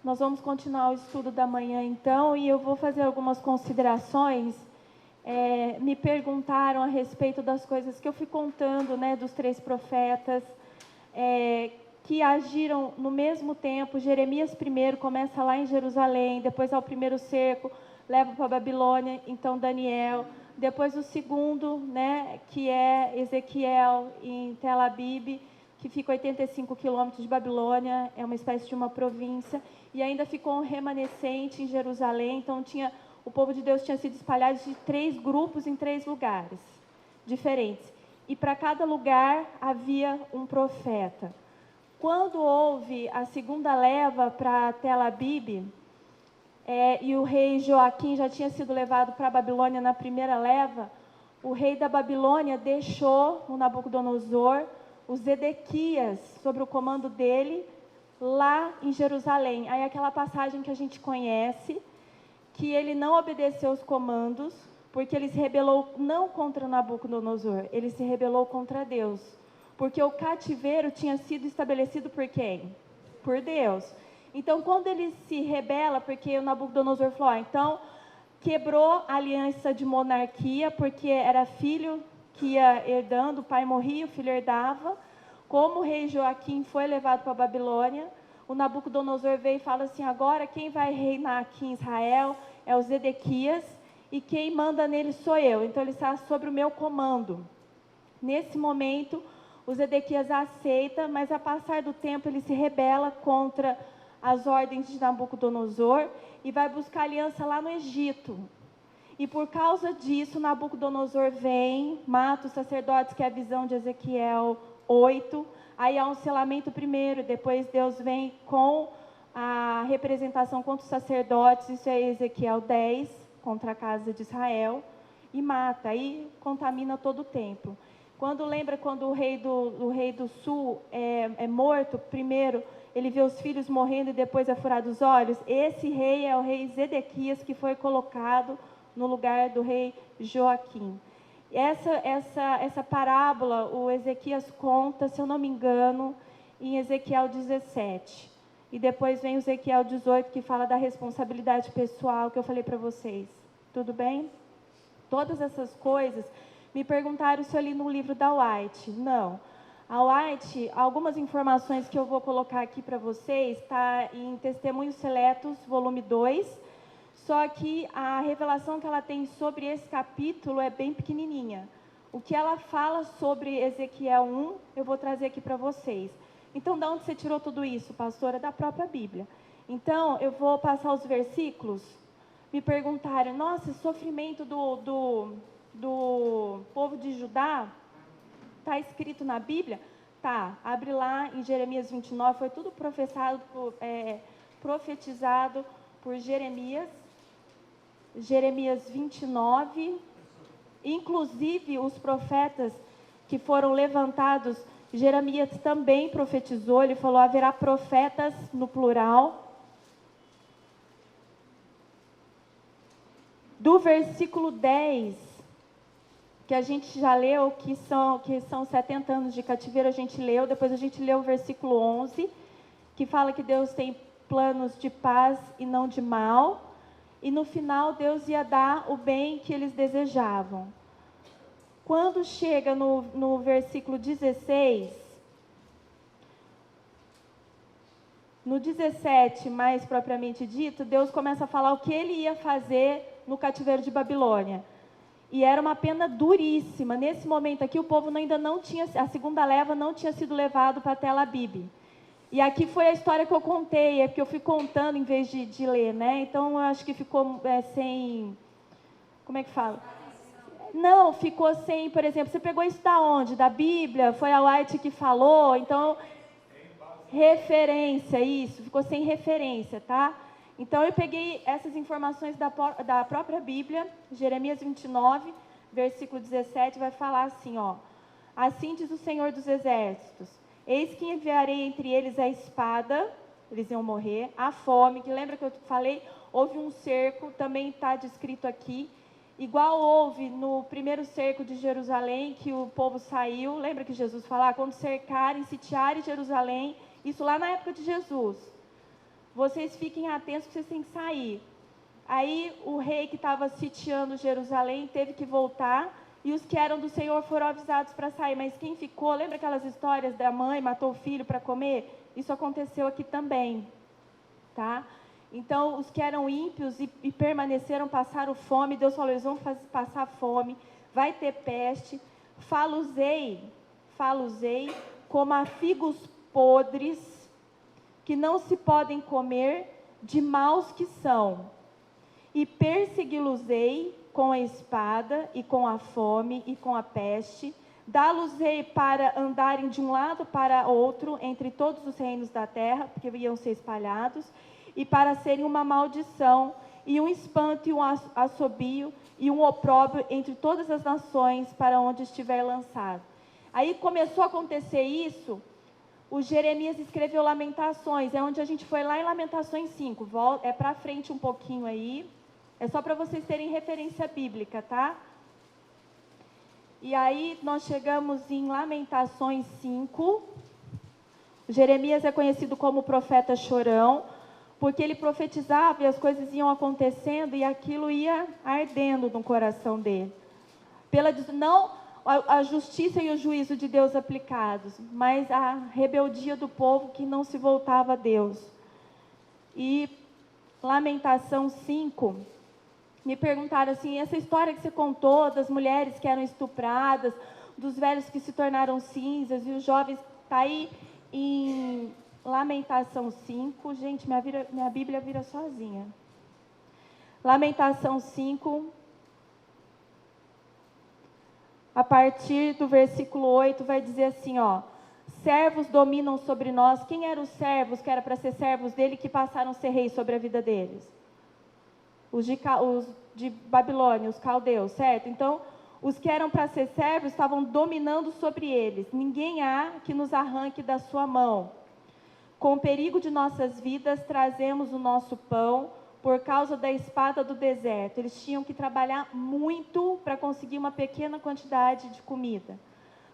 Nós vamos continuar o estudo da manhã, então, e eu vou fazer algumas considerações. Me perguntaram a respeito das coisas que eu fui contando, né, dos 3 profetas, que agiram no mesmo tempo. Jeremias primeiro começa lá em Jerusalém, depois ao primeiro cerco, leva para a Babilônia, então Daniel. Depois o segundo, né, que é Ezequiel em Tel Abib, que fica 85 quilômetros de Babilônia, é uma espécie de uma província, e ainda ficou um remanescente em Jerusalém. Então o povo de Deus tinha sido espalhado de 3 grupos em 3 lugares diferentes, e para cada lugar havia um profeta. Quando houve a segunda leva para Tel Abib, e o rei Joaquim já tinha sido levado para a Babilônia na primeira leva, o rei da Babilônia deixou o Nabucodonosor, o Zedequias, sob o comando dele, lá em Jerusalém. Aí aquela passagem que a gente conhece, que ele não obedeceu os comandos, porque ele se rebelou não contra Nabucodonosor, ele se rebelou contra Deus. Porque o cativeiro tinha sido estabelecido por quem? Por Deus. Então, quando ele se rebela, porque o Nabucodonosor falou, então, quebrou a aliança de monarquia, porque era filho que ia herdando, o pai morria, o filho herdava. Como o rei Joaquim foi levado para a Babilônia, o Nabucodonosor veio e fala assim, agora quem vai reinar aqui em Israel é o Zedequias, e quem manda nele sou eu, então ele está sob o meu comando. Nesse momento, o Zedequias aceita, mas a passar do tempo ele se rebela contra as ordens de Nabucodonosor e vai buscar aliança lá no Egito. E por causa disso, Nabucodonosor vem, mata os sacerdotes, que é a visão de Ezequiel 8. Aí há um selamento primeiro, depois Deus vem com a representação contra os sacerdotes, isso é Ezequiel 10, contra a casa de Israel, e mata, aí contamina todo o templo. Quando o rei do sul é morto, primeiro ele vê os filhos morrendo e depois é furado os olhos, esse rei é o rei Zedequias, que foi colocado no lugar do rei Joaquim. Essa parábola, o Ezequias conta, se eu não me engano, em Ezequiel 17. E depois vem o Ezequiel 18, que fala da responsabilidade pessoal, que eu falei para vocês. Tudo bem? Todas essas coisas, me perguntaram se eu li no livro da White. Não. A White, algumas informações que eu vou colocar aqui para vocês, está em Testemunhos Seletos, volume 2, só que a revelação que ela tem sobre esse capítulo é bem pequenininha. O que ela fala sobre Ezequiel 1, eu vou trazer aqui para vocês. Então, de onde você tirou tudo isso, pastora? Da própria Bíblia. Então, eu vou passar os versículos. Me perguntaram, nossa, sofrimento do povo de Judá está escrito na Bíblia? Tá, abre lá em Jeremias 29, foi tudo profetizado por Jeremias. Jeremias 29, inclusive os profetas que foram levantados, Jeremias também profetizou, ele falou, haverá profetas no plural. Do versículo 10, que a gente já leu, que são 70 anos de cativeiro, a gente leu, depois a gente leu o versículo 11, que fala que Deus tem planos de paz e não de mal, e no final Deus ia dar o bem que eles desejavam. Quando chega no versículo 16, no 17, mais propriamente dito, Deus começa a falar o que ele ia fazer no cativeiro de Babilônia. E era uma pena duríssima. Nesse momento aqui, o povo ainda não tinha, a segunda leva não tinha sido levado para Tel Abib. E aqui foi a história que eu contei, é porque eu fui contando em vez de ler, né? Então, eu acho que ficou sem... Como é que fala? Não, ficou sem, por exemplo, você pegou isso da onde? Da Bíblia? Foi a White que falou? Então, referência, isso, ficou sem referência, tá? Então, eu peguei essas informações da própria Bíblia, Jeremias 29, versículo 17, vai falar assim, ó. Assim diz o Senhor dos Exércitos, eis que enviarei entre eles a espada, eles iam morrer, a fome, que lembra que eu falei, houve um cerco, também está descrito aqui, igual houve no primeiro cerco de Jerusalém, que o povo saiu, lembra que Jesus falou, quando cercarem, sitiarem Jerusalém, isso lá na época de Jesus. vocês fiquem atentos que vocês têm que sair. Aí o rei que estava sitiando Jerusalém teve que voltar, e os que eram do Senhor foram avisados para sair. Mas quem ficou, lembra aquelas histórias da mãe matou o filho para comer? Isso aconteceu aqui também, tá? Então, os que eram ímpios e permaneceram, passaram fome. Deus falou, eles vão passar fome, vai ter peste. Faluzei como a figos podres, que não se podem comer, de maus que são. E persegui-los-ei com a espada, e com a fome, e com a peste. Dá-los-ei para andarem de um lado para outro, entre todos os reinos da terra, porque iam ser espalhados, e para serem uma maldição, e um espanto, e um assobio, e um opróbrio entre todas as nações, para onde estiver lançado. Aí começou a acontecer isso, o Jeremias escreveu Lamentações, é onde a gente foi lá em Lamentações 5, é para frente um pouquinho aí, é só para vocês terem referência bíblica, tá? E aí nós chegamos em Lamentações 5, Jeremias é conhecido como profeta chorão, porque ele profetizava e as coisas iam acontecendo e aquilo ia ardendo no coração dele. Não a justiça e o juízo de Deus aplicados, mas a rebeldia do povo que não se voltava a Deus. E Lamentação 5, me perguntaram assim, essa história que você contou das mulheres que eram estupradas, dos velhos que se tornaram cinzas e os jovens, está aí em Lamentação 5, gente, minha Bíblia vira sozinha. Lamentação 5, a partir do versículo 8, vai dizer assim, ó, servos dominam sobre nós. Quem eram os servos, que era para ser servos dele, que passaram a ser reis sobre a vida deles? Os de Babilônia, os caldeus, certo? Então, os que eram para ser servos estavam dominando sobre eles. Ninguém há que nos arranque da sua mão. Com o perigo de nossas vidas, trazemos o nosso pão por causa da espada do deserto. Eles tinham que trabalhar muito para conseguir uma pequena quantidade de comida.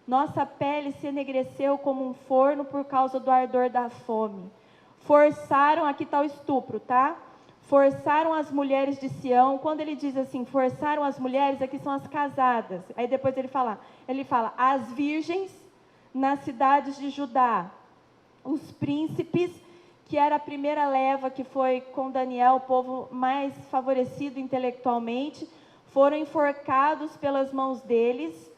Nossa pele se enegreceu como um forno por causa do ardor da fome. Forçaram, aqui está o estupro, tá? Forçaram as mulheres de Sião. Quando ele diz assim, forçaram as mulheres, aqui são as casadas. Aí depois ele fala, as virgens nas cidades de Judá. Os príncipes, que era a primeira leva que foi com Daniel, o povo mais favorecido intelectualmente, foram enforcados pelas mãos deles.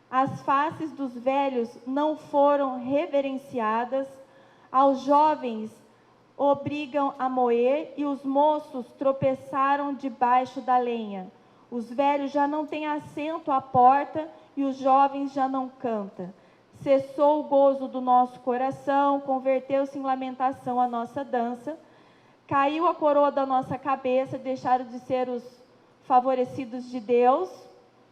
As faces dos velhos não foram reverenciadas. Aos jovens obrigam a moer, e os moços tropeçaram debaixo da lenha. Os velhos já não têm assento à porta, e os jovens já não cantam. Cessou o gozo do nosso coração, converteu-se em lamentação a nossa dança. Caiu a coroa da nossa cabeça, deixaram de ser os favorecidos de Deus,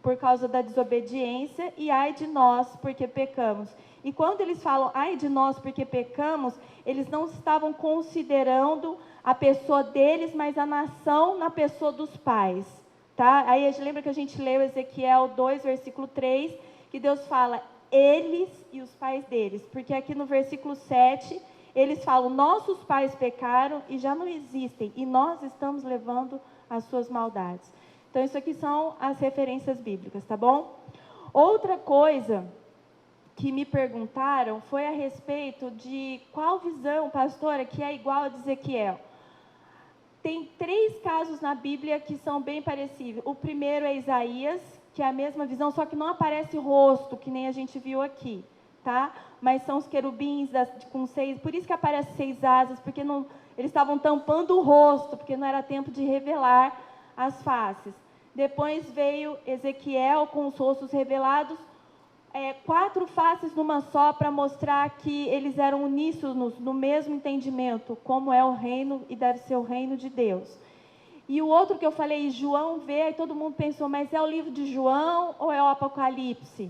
por causa da desobediência, e ai de nós, porque pecamos. E quando eles falam, ai de nós, porque pecamos, eles não estavam considerando a pessoa deles, mas a nação na pessoa dos pais. Tá? Aí a gente lembra que a gente leu Ezequiel 2, versículo 3, que Deus fala, eles e os pais deles. Porque aqui no versículo 7, eles falam, nossos pais pecaram e já não existem, e nós estamos levando as suas maldades. Então, isso aqui são as referências bíblicas, tá bom? Outra coisa que me perguntaram foi a respeito de qual visão, pastora, que é igual a de Ezequiel. Tem 3 casos na Bíblia que são bem parecidos. O primeiro é Isaías, que é a mesma visão, só que não aparece rosto, que nem a gente viu aqui, tá? Mas são os querubins com 6, por isso que aparece 6 asas, porque não, eles estavam tampando o rosto, porque não era tempo de revelar as faces. Depois veio Ezequiel com os rostos revelados, 4 faces numa só, para mostrar que eles eram uníssonos no mesmo entendimento, como é o reino e deve ser o reino de Deus. E o outro que eu falei, João vê, aí todo mundo pensou, mas é o livro de João ou é o Apocalipse?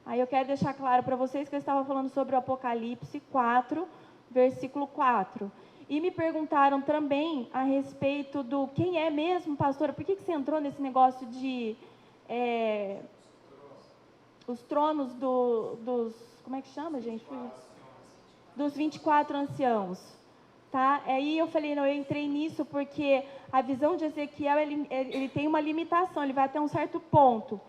Aí eu quero deixar claro para vocês que eu estava falando sobre o Apocalipse 4, versículo 4. E me perguntaram também a respeito do quem é mesmo, pastora, por que você entrou nesse negócio de os tronos dos, como é que chama, gente? Dos 24 anciãos. tá? Aí eu falei, não, eu entrei nisso porque a visão de Ezequiel, ele tem uma limitação, ele vai até um certo ponto.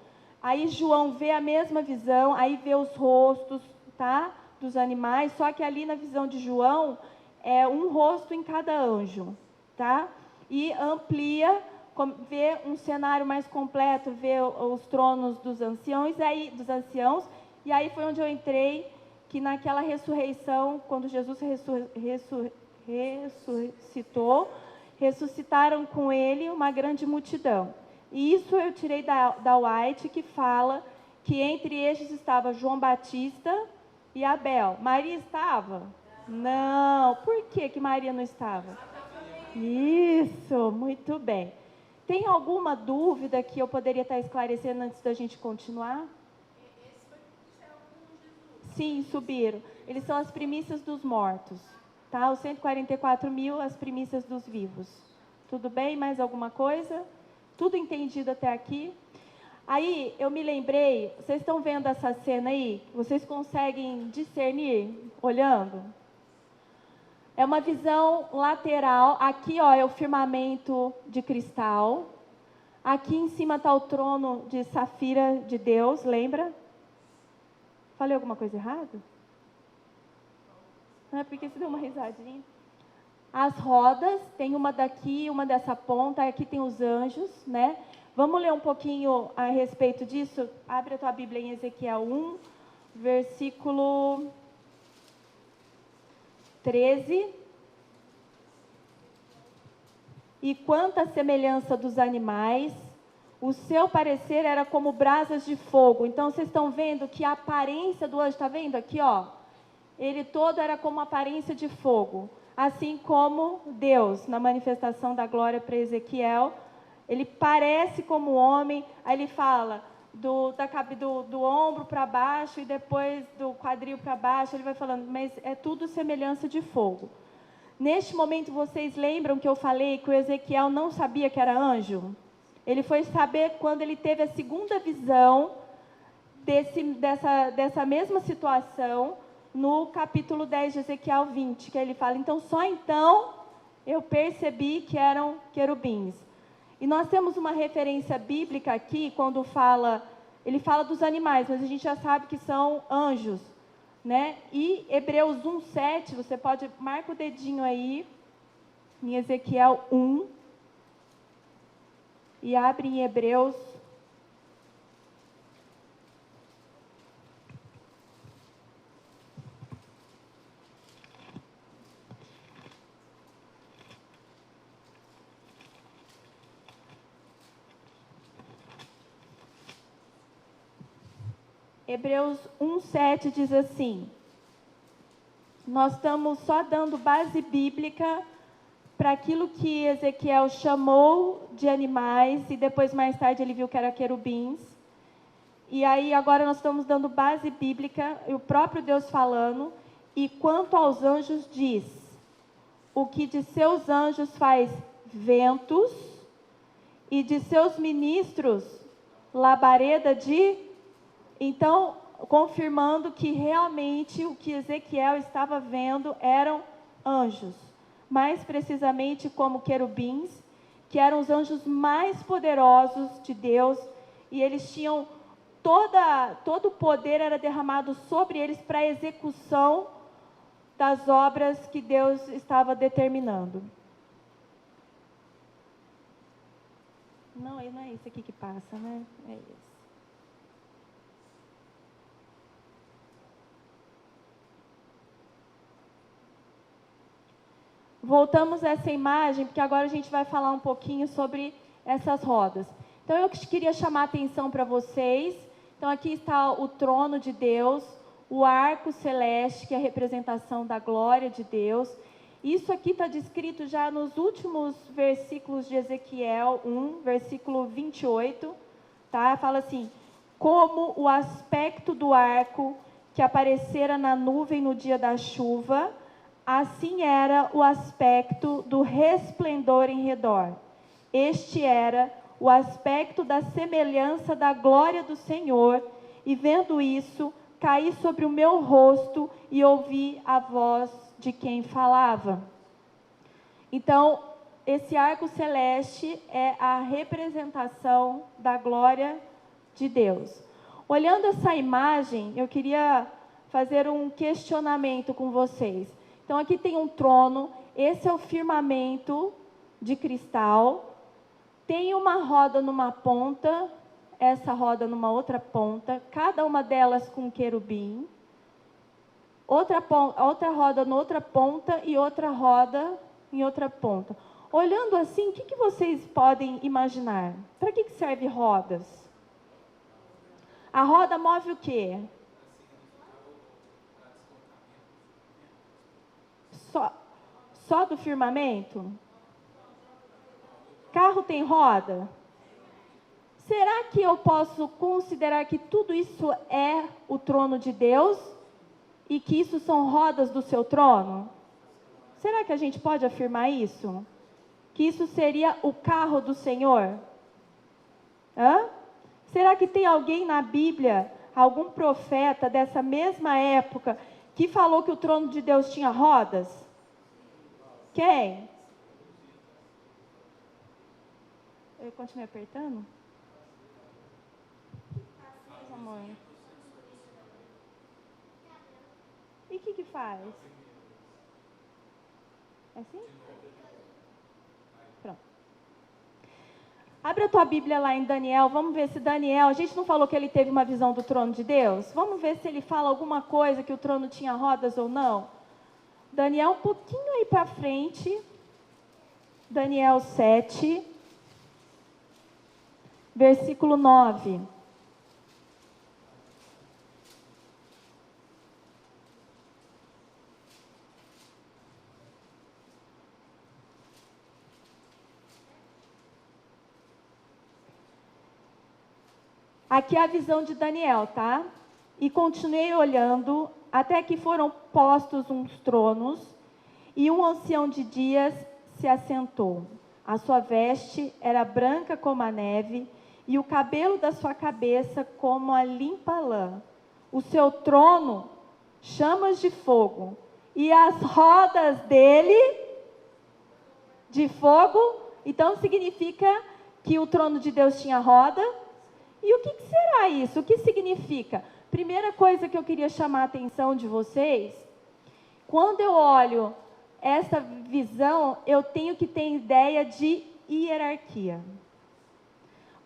Aí João vê a mesma visão, aí vê os rostos, tá? Dos animais, só que ali na visão de João, é um rosto em cada anjo, tá? E amplia, vê um cenário mais completo, vê os tronos dos anciãos, e aí foi onde eu entrei, que naquela ressurreição, quando Jesus ressuscitou, ressuscitaram com ele uma grande multidão. E isso eu tirei da White, que fala que entre estes estava João Batista e Abel. Maria estava? Não. Por que Maria não estava? Isso, muito bem. Tem alguma dúvida que eu poderia estar esclarecendo antes da gente continuar? Sim, subiram. Eles são as primícias dos mortos. Tá? Os 144.000, as primícias dos vivos. Tudo bem? Mais alguma coisa? Tudo entendido até aqui? Aí, eu me lembrei, vocês estão vendo essa cena aí? Vocês conseguem discernir, olhando? É uma visão lateral. Aqui, ó, é o firmamento de cristal. Aqui em cima está o trono de safira de Deus, lembra? Falei alguma coisa errada? Não é porque você deu uma risadinha. As rodas, tem uma daqui, uma dessa ponta, aqui tem os anjos, né? Vamos ler um pouquinho a respeito disso? Abre a tua Bíblia em Ezequiel 1, versículo 13. E quanto à semelhança dos animais, o seu parecer era como brasas de fogo. Então, vocês estão vendo que a aparência do anjo, está vendo aqui, ó? Ele todo era como aparência de fogo. Assim como Deus, na manifestação da glória para Ezequiel, ele parece como homem, aí ele fala do ombro para baixo e depois do quadril para baixo, ele vai falando, mas é tudo semelhança de fogo. Neste momento, vocês lembram que eu falei que o Ezequiel não sabia que era anjo? Ele foi saber quando ele teve a segunda visão dessa mesma situação, no capítulo 10 de Ezequiel 20, que ele fala, então só então eu percebi que eram querubins. E nós temos uma referência bíblica aqui, quando ele fala dos animais, mas a gente já sabe que são anjos, né? E Hebreus 1:7, você pode, marca o dedinho aí, em Ezequiel 1, e abre em Hebreus. Hebreus 1:7 diz assim, nós estamos só dando base bíblica para aquilo que Ezequiel chamou de animais, e depois mais tarde ele viu que era querubins. E aí agora nós estamos dando base bíblica, e o próprio Deus falando, e quanto aos anjos diz, o que de seus anjos faz ventos, e de seus ministros labareda de... Então, confirmando que realmente o que Ezequiel estava vendo eram anjos, mais precisamente como querubins, que eram os anjos mais poderosos de Deus, e eles tinham todo o poder era derramado sobre eles para a execução das obras que Deus estava determinando. Não é isso aqui que passa, né? É isso. Voltamos a essa imagem, porque agora a gente vai falar um pouquinho sobre essas rodas. Então, eu queria chamar a atenção para vocês. Então, aqui está o trono de Deus, o arco celeste, que é a representação da glória de Deus. Isso aqui está descrito já nos últimos versículos de Ezequiel 1, versículo 28. Tá? Fala assim, como o aspecto do arco que aparecera na nuvem no dia da chuva, assim era o aspecto do resplendor em redor. Este era o aspecto da semelhança da glória do Senhor, e vendo isso, caí sobre o meu rosto e ouvi a voz de quem falava. Então, esse arco celeste é a representação da glória de Deus. Olhando essa imagem, eu queria fazer um questionamento com vocês. Então, aqui tem um trono, esse é o firmamento de cristal, tem uma roda numa ponta, essa roda numa outra ponta, cada uma delas com um querubim, outra roda na outra ponta e outra roda em outra ponta. Olhando assim, o que vocês podem imaginar? Para que serve rodas? A roda move o quê? Só do firmamento? Carro tem roda? Será que eu posso considerar que tudo isso é o trono de Deus? E que isso são rodas do seu trono? Será que a gente pode afirmar isso? Que isso seria o carro do Senhor? Será que tem alguém na Bíblia, algum profeta dessa mesma época, que falou que o trono de Deus tinha rodas? Quem? Eu continuei apertando? Amor. E o que faz? É assim? Pronto. Abre a tua Bíblia lá em Daniel, vamos ver se Daniel, a gente não falou que ele teve uma visão do trono de Deus? Vamos ver se ele fala alguma coisa que o trono tinha rodas ou não. Daniel, um pouquinho aí para frente, Daniel 7, versículo 9. Aqui é a visão de Daniel, tá? E continuei olhando, até que foram postos uns tronos, e um ancião de dias se assentou. A sua veste era branca como a neve, e o cabelo da sua cabeça como a limpa lã. O seu trono, chamas de fogo, e as rodas dele, de fogo. Então significa que o trono de Deus tinha roda. E o que será isso? O que significa? Primeira coisa que eu queria chamar a atenção de vocês, quando eu olho essa visão, eu tenho que ter ideia de hierarquia.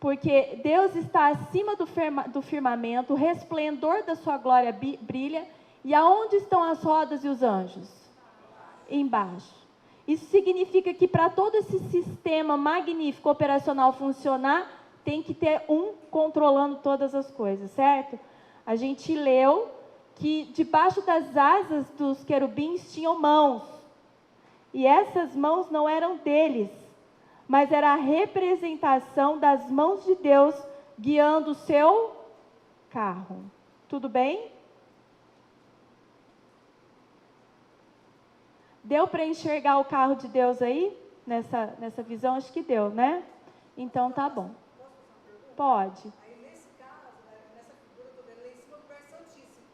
Porque Deus está acima do firmamento, o resplendor da sua glória brilha, e aonde estão as rodas e os anjos? Embaixo. Isso significa que para todo esse sistema magnífico operacional funcionar, tem que ter um controlando todas as coisas, certo? A gente leu que debaixo das asas dos querubins tinham mãos. E essas mãos não eram deles, mas era a representação das mãos de Deus guiando o seu carro. Tudo bem? Deu para enxergar o carro de Deus aí? Nessa visão? Acho que deu, né? Então tá bom. Pode. Aí nesse caso, nessa figura eu estou vendo lá em cima do verso santíssimo,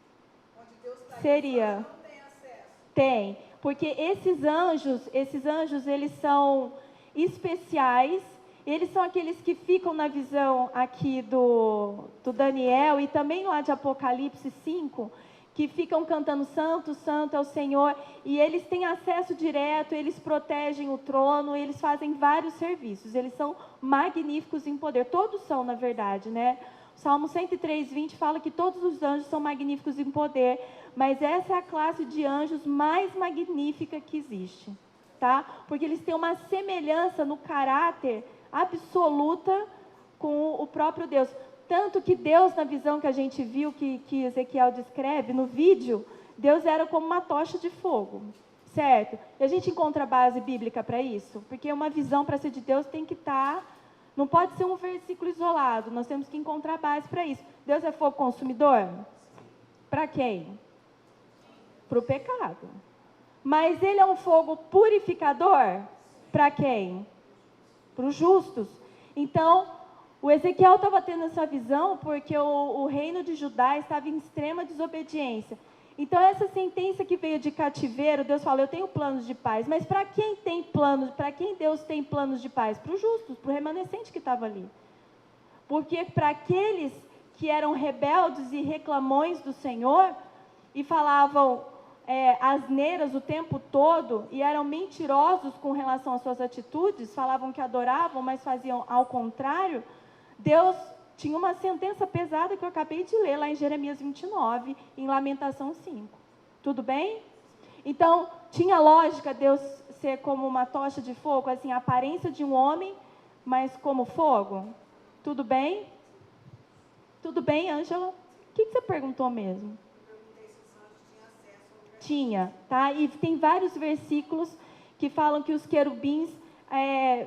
onde Deus está Seria. Não tem acesso. Tem, porque esses anjos, eles são especiais, eles são aqueles que ficam na visão aqui do Daniel e também lá de Apocalipse 5, que ficam cantando Santo, Santo é o Senhor, e eles têm acesso direto, eles protegem o trono, eles fazem vários serviços, eles são magníficos em poder, todos são na verdade, né? O Salmo 103:20 fala que todos os anjos são magníficos em poder, mas essa é a classe de anjos mais magnífica que existe, tá? Porque eles têm uma semelhança no caráter absoluta com o próprio Deus. Tanto que Deus, na visão que a gente viu, que Ezequiel descreve no vídeo, Deus era como uma tocha de fogo, certo? E a gente encontra base bíblica para isso? Porque uma visão para ser de Deus tem que estar... Não pode ser um versículo isolado, nós temos que encontrar base para isso. Deus é fogo consumidor? Para quem? Para o pecado. Mas ele é um fogo purificador? Para quem? Para os justos. Então... O Ezequiel estava tendo essa visão porque o reino de Judá estava em extrema desobediência. Então, essa sentença que veio de cativeiro, Deus fala, eu tenho planos de paz. Mas para quem tem planos, para quem Deus tem planos de paz? Para os justos, para o remanescente que estava ali. Porque para aqueles que eram rebeldes e reclamões do Senhor, e falavam asneiras o tempo todo, e eram mentirosos com relação às suas atitudes, falavam que adoravam, mas faziam ao contrário, Deus tinha uma sentença pesada que eu acabei de ler lá em Jeremias 29, em Lamentação 5. Tudo bem? Então, tinha lógica Deus ser como uma tocha de fogo, assim, a aparência de um homem, mas como fogo? Tudo bem? Tudo bem, Ângela? O que você perguntou mesmo? Eu perguntei se os anjos tinham acesso ao lugar. Tinha, tá? E tem vários versículos que falam que os querubins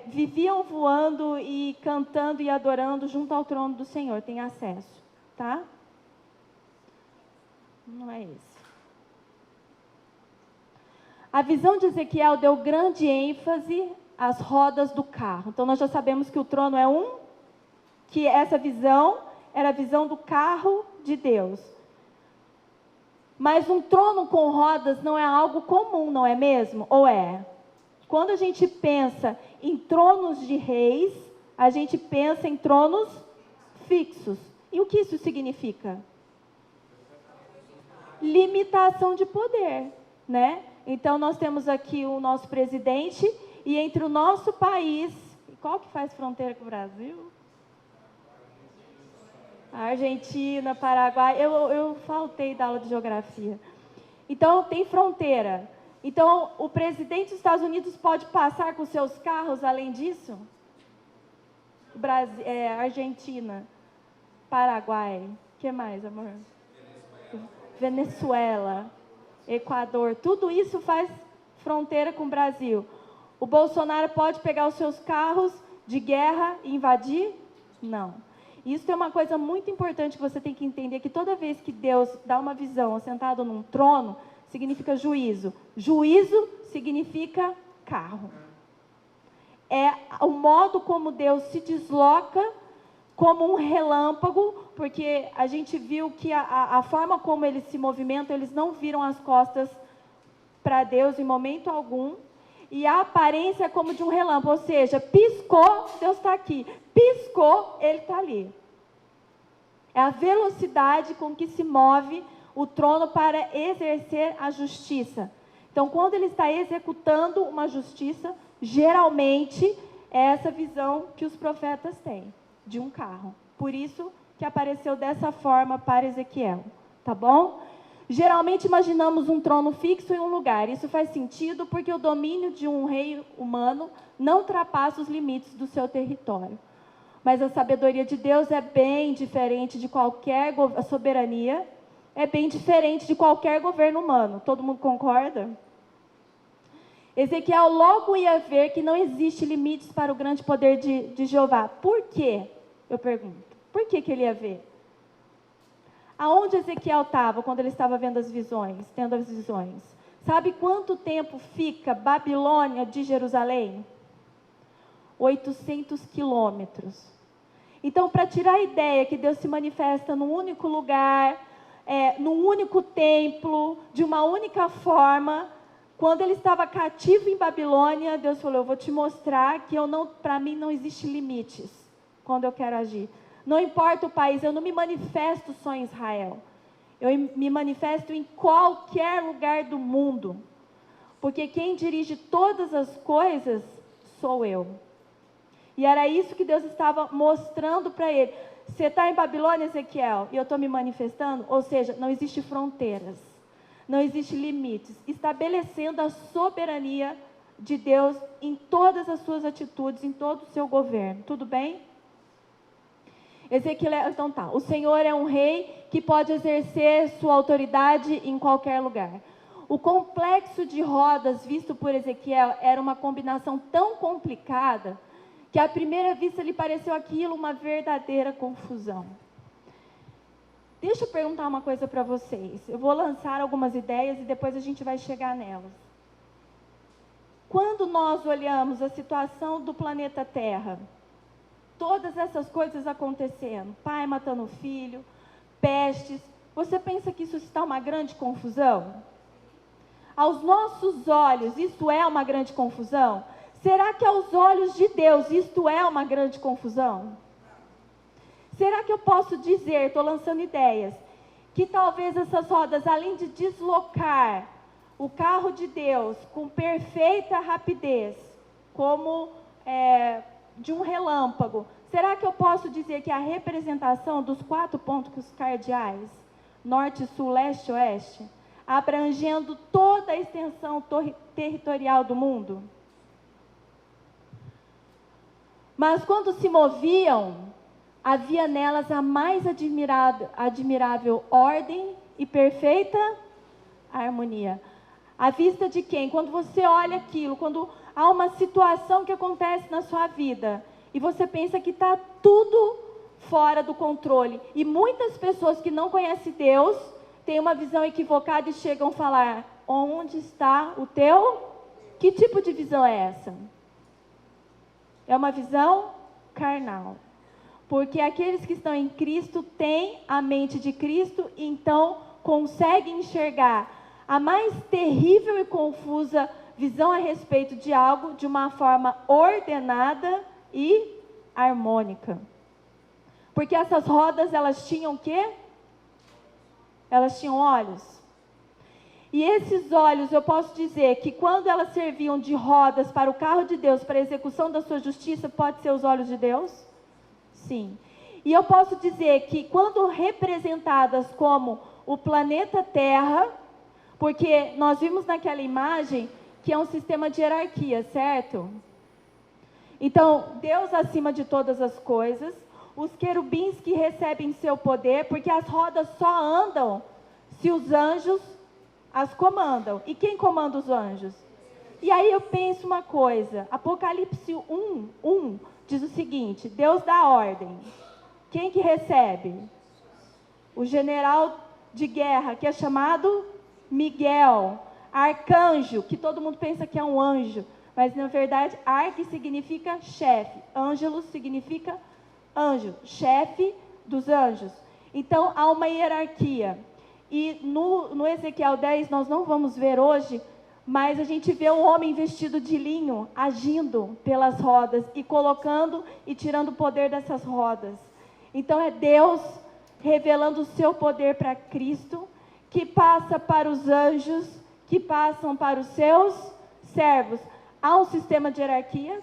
viviam voando e cantando e adorando junto ao trono do Senhor. Tem acesso, tá? Não é esse. A visão de Ezequiel deu grande ênfase às rodas do carro. Então, nós já sabemos que o trono que essa visão era a visão do carro de Deus. Mas um trono com rodas não é algo comum, não é mesmo? Ou é? Quando a gente pensa em tronos de reis, a gente pensa em tronos fixos. E o que isso significa? Limitação de poder, né? Então, nós temos aqui o nosso presidente, e entre o nosso país, qual que faz fronteira com o Brasil? A Argentina, Paraguai, eu faltei da aula de geografia. Então, tem fronteira. Então, o presidente dos Estados Unidos pode passar com seus carros além disso? Brasil, Argentina, Paraguai, o que mais, amor? Venezuela, Equador, tudo isso faz fronteira com o Brasil. O Bolsonaro pode pegar os seus carros de guerra e invadir? Não. Isso é uma coisa muito importante que você tem que entender, que toda vez que Deus dá uma visão sentado num trono, significa juízo. Juízo significa carro. É o modo como Deus se desloca como um relâmpago, porque a gente viu que a forma como eles se movimentam, eles não viram as costas para Deus em momento algum, e a aparência é como de um relâmpago, ou seja, piscou, Deus está aqui, piscou, Ele está ali. É a velocidade com que se move o trono para exercer a justiça. Então, quando Ele está executando uma justiça, geralmente é essa visão que os profetas têm, de um carro. Por isso que apareceu dessa forma para Ezequiel, tá bom? Geralmente imaginamos um trono fixo em um lugar. Isso faz sentido porque o domínio de um rei humano não ultrapassa os limites do seu território. Mas a sabedoria de Deus é bem diferente de qualquer soberania, é bem diferente de qualquer governo humano. Todo mundo concorda? Ezequiel logo ia ver que não existe limites para o grande poder de Jeová. Por quê? Eu pergunto. Por que ele ia ver? Aonde Ezequiel estava quando ele estava vendo as visões, tendo as visões? Sabe quanto tempo fica Babilônia de Jerusalém? 800 quilômetros. Então, para tirar a ideia que Deus se manifesta num único lugar, num único templo, de uma única forma, quando ele estava cativo em Babilônia, Deus falou, eu vou te mostrar que para mim não existe limites quando eu quero agir. Não importa o país, eu não me manifesto só em Israel. Eu me manifesto em qualquer lugar do mundo. Porque quem dirige todas as coisas sou eu. E era isso que Deus estava mostrando para ele. Você está em Babilônia, Ezequiel, e eu estou me manifestando? Ou seja, não existe fronteiras. Não existe limites. Estabelecendo a soberania de Deus em todas as suas atitudes, em todo o seu governo. Tudo bem? Ezequiel, então tá, o Senhor é um rei que pode exercer sua autoridade em qualquer lugar. O complexo de rodas visto por Ezequiel era uma combinação tão complicada que à primeira vista lhe pareceu aquilo uma verdadeira confusão. Deixa eu perguntar uma coisa para vocês. Eu vou lançar algumas ideias e depois a gente vai chegar nelas. Quando nós olhamos a situação do planeta Terra, todas essas coisas acontecendo, pai matando filho, pestes, Você pensa que isso está uma grande confusão? Aos nossos olhos, isto é uma grande confusão? Será que aos olhos de Deus isto é uma grande confusão? Será que eu posso dizer, estou lançando ideias, que talvez essas rodas, além de deslocar o carro de Deus com perfeita rapidez, como de um relâmpago, será que eu posso dizer que a representação dos 4 pontos cardeais, norte, sul, leste, oeste, abrangendo toda a extensão territorial do mundo? Mas quando se moviam, havia nelas a mais admirável ordem e perfeita harmonia. À vista de quem? Quando você olha aquilo, quando há uma situação que acontece na sua vida e você pensa que está tudo fora do controle. E muitas pessoas que não conhecem Deus têm uma visão equivocada e chegam a falar: onde está o teu? Que tipo de visão é essa? É uma visão carnal. Porque aqueles que estão em Cristo têm a mente de Cristo, e então conseguem enxergar a mais terrível e confusa visão a respeito de algo de uma forma ordenada e harmônica. Porque essas rodas, elas tinham o quê? Elas tinham olhos. E esses olhos, eu posso dizer que quando elas serviam de rodas para o carro de Deus, para a execução da sua justiça, pode ser os olhos de Deus? Sim. E eu posso dizer que quando representadas como o planeta Terra, porque nós vimos naquela imagem que é um sistema de hierarquia, certo? Então, Deus acima de todas as coisas, os querubins que recebem seu poder, porque as rodas só andam se os anjos as comandam. E quem comanda os anjos? E aí eu penso uma coisa, Apocalipse 1 diz o seguinte: Deus dá ordem. Quem que recebe? O general de guerra, que é chamado Miguel, arcanjo, que todo mundo pensa que é um anjo, mas na verdade arque significa chefe, ângelos significa anjo, chefe dos anjos. Então há uma hierarquia. E no Ezequiel 10, nós não vamos ver hoje, mas a gente vê um homem vestido de linho agindo pelas rodas e colocando e tirando o poder dessas rodas. Então é Deus revelando o seu poder para Cristo, que passa para os anjos, que passam para os seus servos. Há um sistema de hierarquia?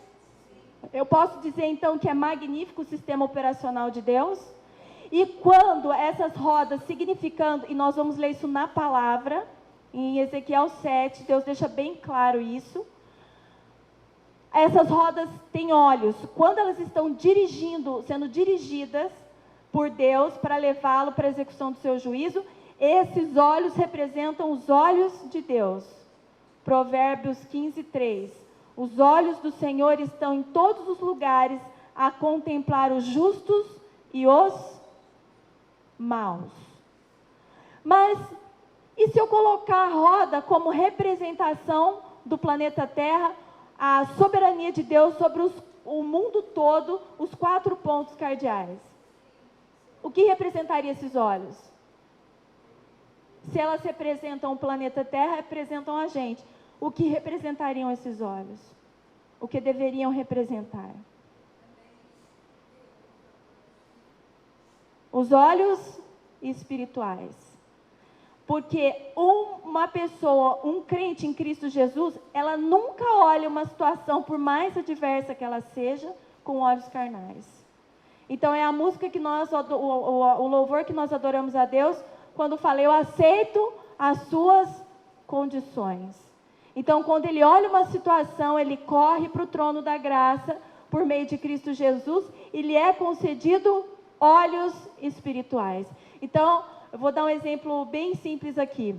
Eu posso dizer então que é magnífico o sistema operacional de Deus? E quando essas rodas, significando, e nós vamos ler isso na palavra, em Ezequiel 7, Deus deixa bem claro isso. Essas rodas têm olhos. Quando elas estão sendo dirigidas por Deus para levá-lo para a execução do seu juízo, esses olhos representam os olhos de Deus. Provérbios 15, 3. Os olhos do Senhor estão em todos os lugares a contemplar os justos e os maus. Mas, e se eu colocar a roda como representação do planeta Terra, a soberania de Deus sobre o mundo todo, os 4 pontos cardeais? O que representaria esses olhos? Se elas representam o planeta Terra, representam a gente. O que representariam esses olhos? O que deveriam representar? Os olhos espirituais. Porque uma pessoa, um crente em Cristo Jesus, ela nunca olha uma situação, por mais adversa que ela seja, com olhos carnais. Então é a música que o louvor que nós adoramos a Deus, quando fala: eu aceito as suas condições. Então, quando ele olha uma situação, ele corre para o trono da graça, por meio de Cristo Jesus, e lhe é concedido olhos espirituais. Então, eu vou dar um exemplo bem simples aqui.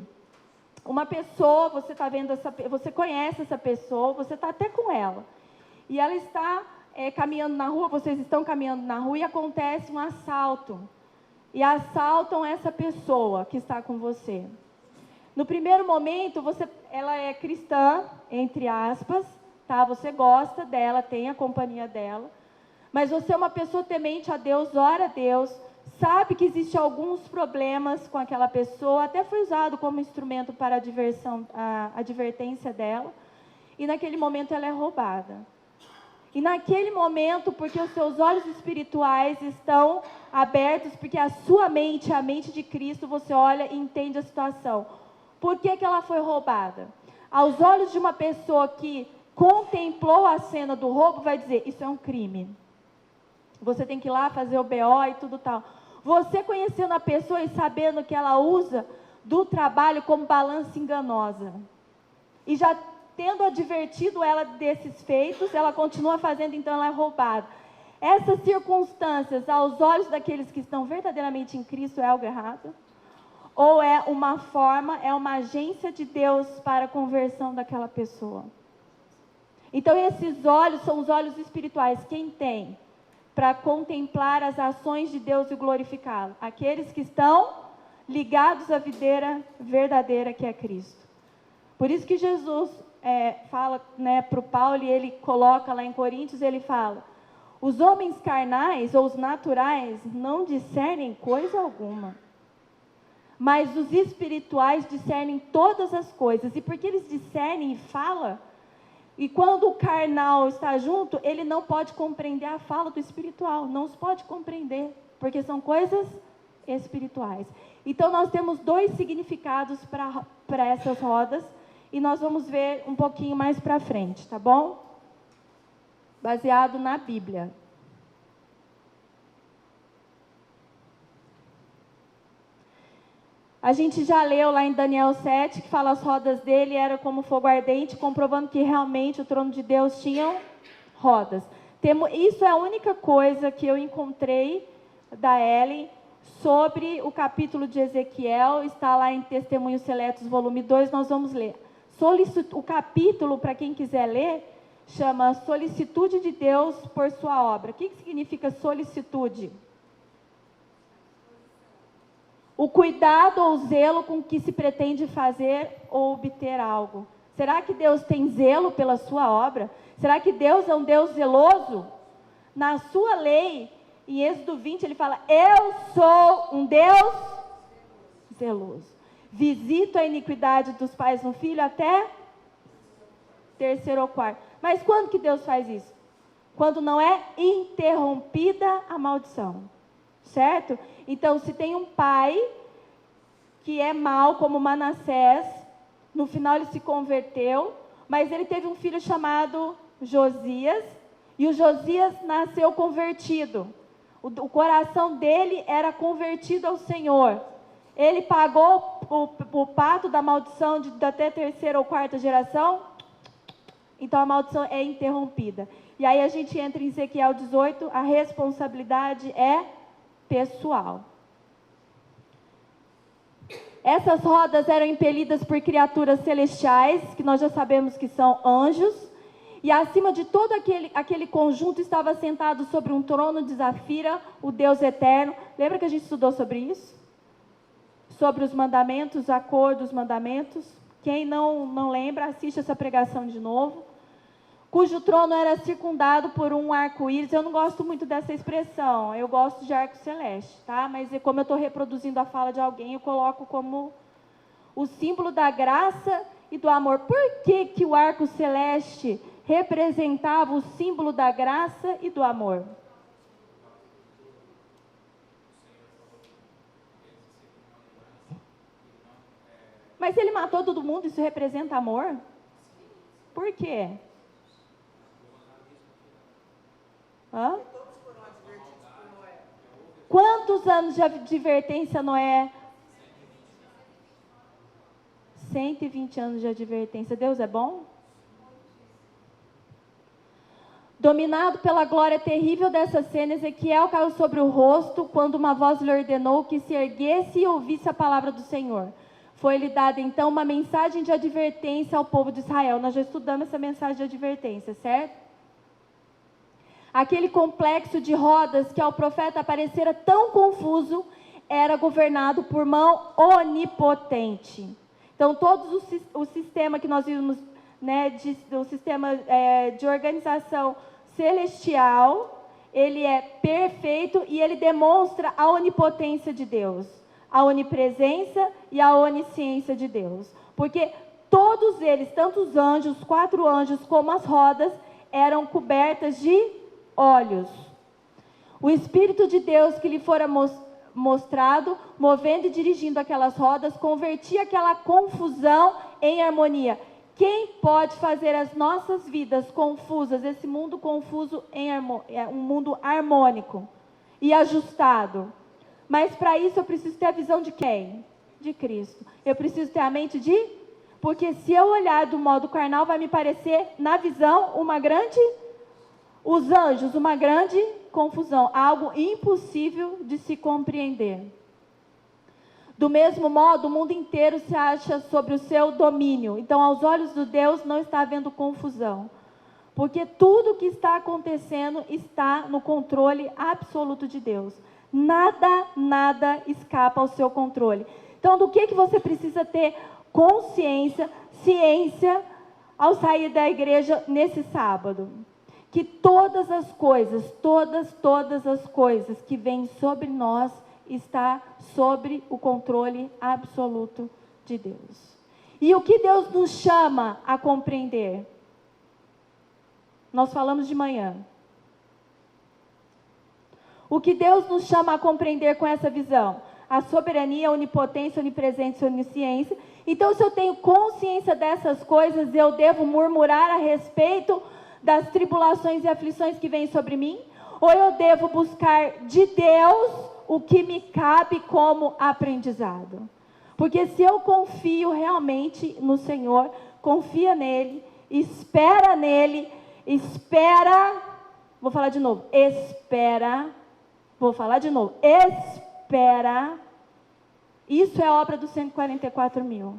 Uma pessoa, você está vendo você conhece essa pessoa, você está até com ela, e ela está caminhando na rua, vocês estão caminhando na rua e acontece um assalto. E assaltam essa pessoa que está com você. No primeiro momento, ela é cristã, entre aspas, tá? Você gosta dela, tem a companhia dela. Mas você é uma pessoa temente a Deus, ora a Deus, sabe que existe alguns problemas com aquela pessoa, até foi usado como instrumento para a advertência dela, e naquele momento ela é roubada. E naquele momento, porque os seus olhos espirituais estão abertos, porque a sua mente, a mente de Cristo, você olha e entende a situação. Por que que ela foi roubada? Aos olhos de uma pessoa que contemplou a cena do roubo, vai dizer, isso é um crime. Você tem que ir lá fazer o BO e tudo tal. Você conhecendo a pessoa e sabendo que ela usa do trabalho como balança enganosa. E já tendo advertido ela desses feitos, ela continua fazendo, então ela é roubada. Essas circunstâncias, aos olhos daqueles que estão verdadeiramente em Cristo, é algo errado? Ou é uma forma, é uma agência de Deus para a conversão daquela pessoa? Então esses olhos são os olhos espirituais. Quem tem para contemplar as ações de Deus e glorificá-lo? Aqueles que estão ligados à videira verdadeira que é Cristo. Por isso que Jesus fala, né, para o Paulo, e ele coloca lá em Coríntios, ele fala, os homens carnais ou os naturais não discernem coisa alguma, mas os espirituais discernem todas as coisas. E porque eles discernem e falam, e quando o carnal está junto, ele não pode compreender a fala do espiritual, não se pode compreender, porque são coisas espirituais. Então nós temos dois significados para essas rodas, e nós vamos ver um pouquinho mais para frente, tá bom? Baseado na Bíblia. A gente já leu lá em Daniel 7, que fala as rodas dele eram como fogo ardente, comprovando que realmente o trono de Deus tinha rodas. Isso é a única coisa que eu encontrei da Ellen sobre o capítulo de Ezequiel, está lá em Testemunhos Seletos, volume 2, nós vamos ler. O capítulo, para quem quiser ler, chama Solicitude de Deus por sua obra. O que significa solicitude? O cuidado ou zelo com que se pretende fazer ou obter algo. Será que Deus tem zelo pela sua obra? Será que Deus é um Deus zeloso? Na sua lei, em Êxodo 20, ele fala, eu sou um Deus zeloso. Visito a iniquidade dos pais no filho até terceiro ou quarto. Mas quando que Deus faz isso? Quando não é interrompida a maldição. Certo? Então, se tem um pai que é mau, como Manassés, no final ele se converteu, mas ele teve um filho chamado Josias, e o Josias nasceu convertido. O coração dele era convertido ao Senhor. Ele pagou o pato da maldição até a terceira ou quarta geração, então a maldição é interrompida. E aí a gente entra em Ezequiel 18, a responsabilidade é pessoal. Essas rodas eram impelidas por criaturas celestiais, que nós já sabemos que são anjos, e acima de todo aquele conjunto estava sentado sobre um trono de Zafira, o Deus eterno. Lembra que a gente estudou sobre isso? Sobre os mandamentos, a cor dos mandamentos. Quem não lembra, assiste essa pregação de novo. Cujo trono era circundado por um arco-íris. Eu não gosto muito dessa expressão, eu gosto de arco celeste, tá? Mas como eu estou reproduzindo a fala de alguém, eu coloco como o símbolo da graça e do amor. Por que que o arco celeste representava o símbolo da graça e do amor? Mas ele matou todo mundo, isso representa amor? Por quê? Hã? Quantos anos de advertência Noé? 120 anos de advertência. Deus é bom? Dominado pela glória terrível dessa cena, Ezequiel caiu sobre o rosto quando uma voz lhe ordenou que se erguesse e ouvisse a palavra do Senhor. Foi-lhe dada então uma mensagem de advertência ao povo de Israel. Nós já estudamos essa mensagem de advertência, certo? Aquele complexo de rodas que ao profeta parecera tão confuso, era governado por mão onipotente. Então, todo o sistema que nós vimos, né, o sistema de organização celestial, ele é perfeito e ele demonstra a onipotência de Deus, a onipresença e a onisciência de Deus. Porque todos eles, tanto os anjos, os 4 anjos, como as rodas, eram cobertas de olhos. O Espírito de Deus que lhe fora mostrado, movendo e dirigindo aquelas rodas, convertia aquela confusão em harmonia. Quem pode fazer as nossas vidas confusas, esse mundo confuso, em um mundo harmônico e ajustado? Mas para isso eu preciso ter a visão de quem? De Cristo. Eu preciso ter a mente de... Porque se eu olhar do modo carnal, vai me parecer, na visão, os anjos, uma grande confusão, algo impossível de se compreender. Do mesmo modo, o mundo inteiro se acha sobre o seu domínio. Então, aos olhos de Deus, não está havendo confusão. Porque tudo o que está acontecendo está no controle absoluto de Deus. Nada escapa ao seu controle. Então, do que você precisa ter consciência, ciência, ao sair da igreja nesse sábado? Que todas as coisas, todas as coisas que vêm sobre nós, está sobre o controle absoluto de Deus. E o que Deus nos chama a compreender? Nós falamos de manhã. O que Deus nos chama a compreender com essa visão? A soberania, a onipotência, a onipresença e a onisciência. Então, se eu tenho consciência dessas coisas, eu devo murmurar a respeito das tribulações e aflições que vêm sobre mim? Ou eu devo buscar de Deus o que me cabe como aprendizado? Porque se eu confio realmente no Senhor, confia nele, espera nele, vou falar de novo, espera, isso é obra dos 144 mil.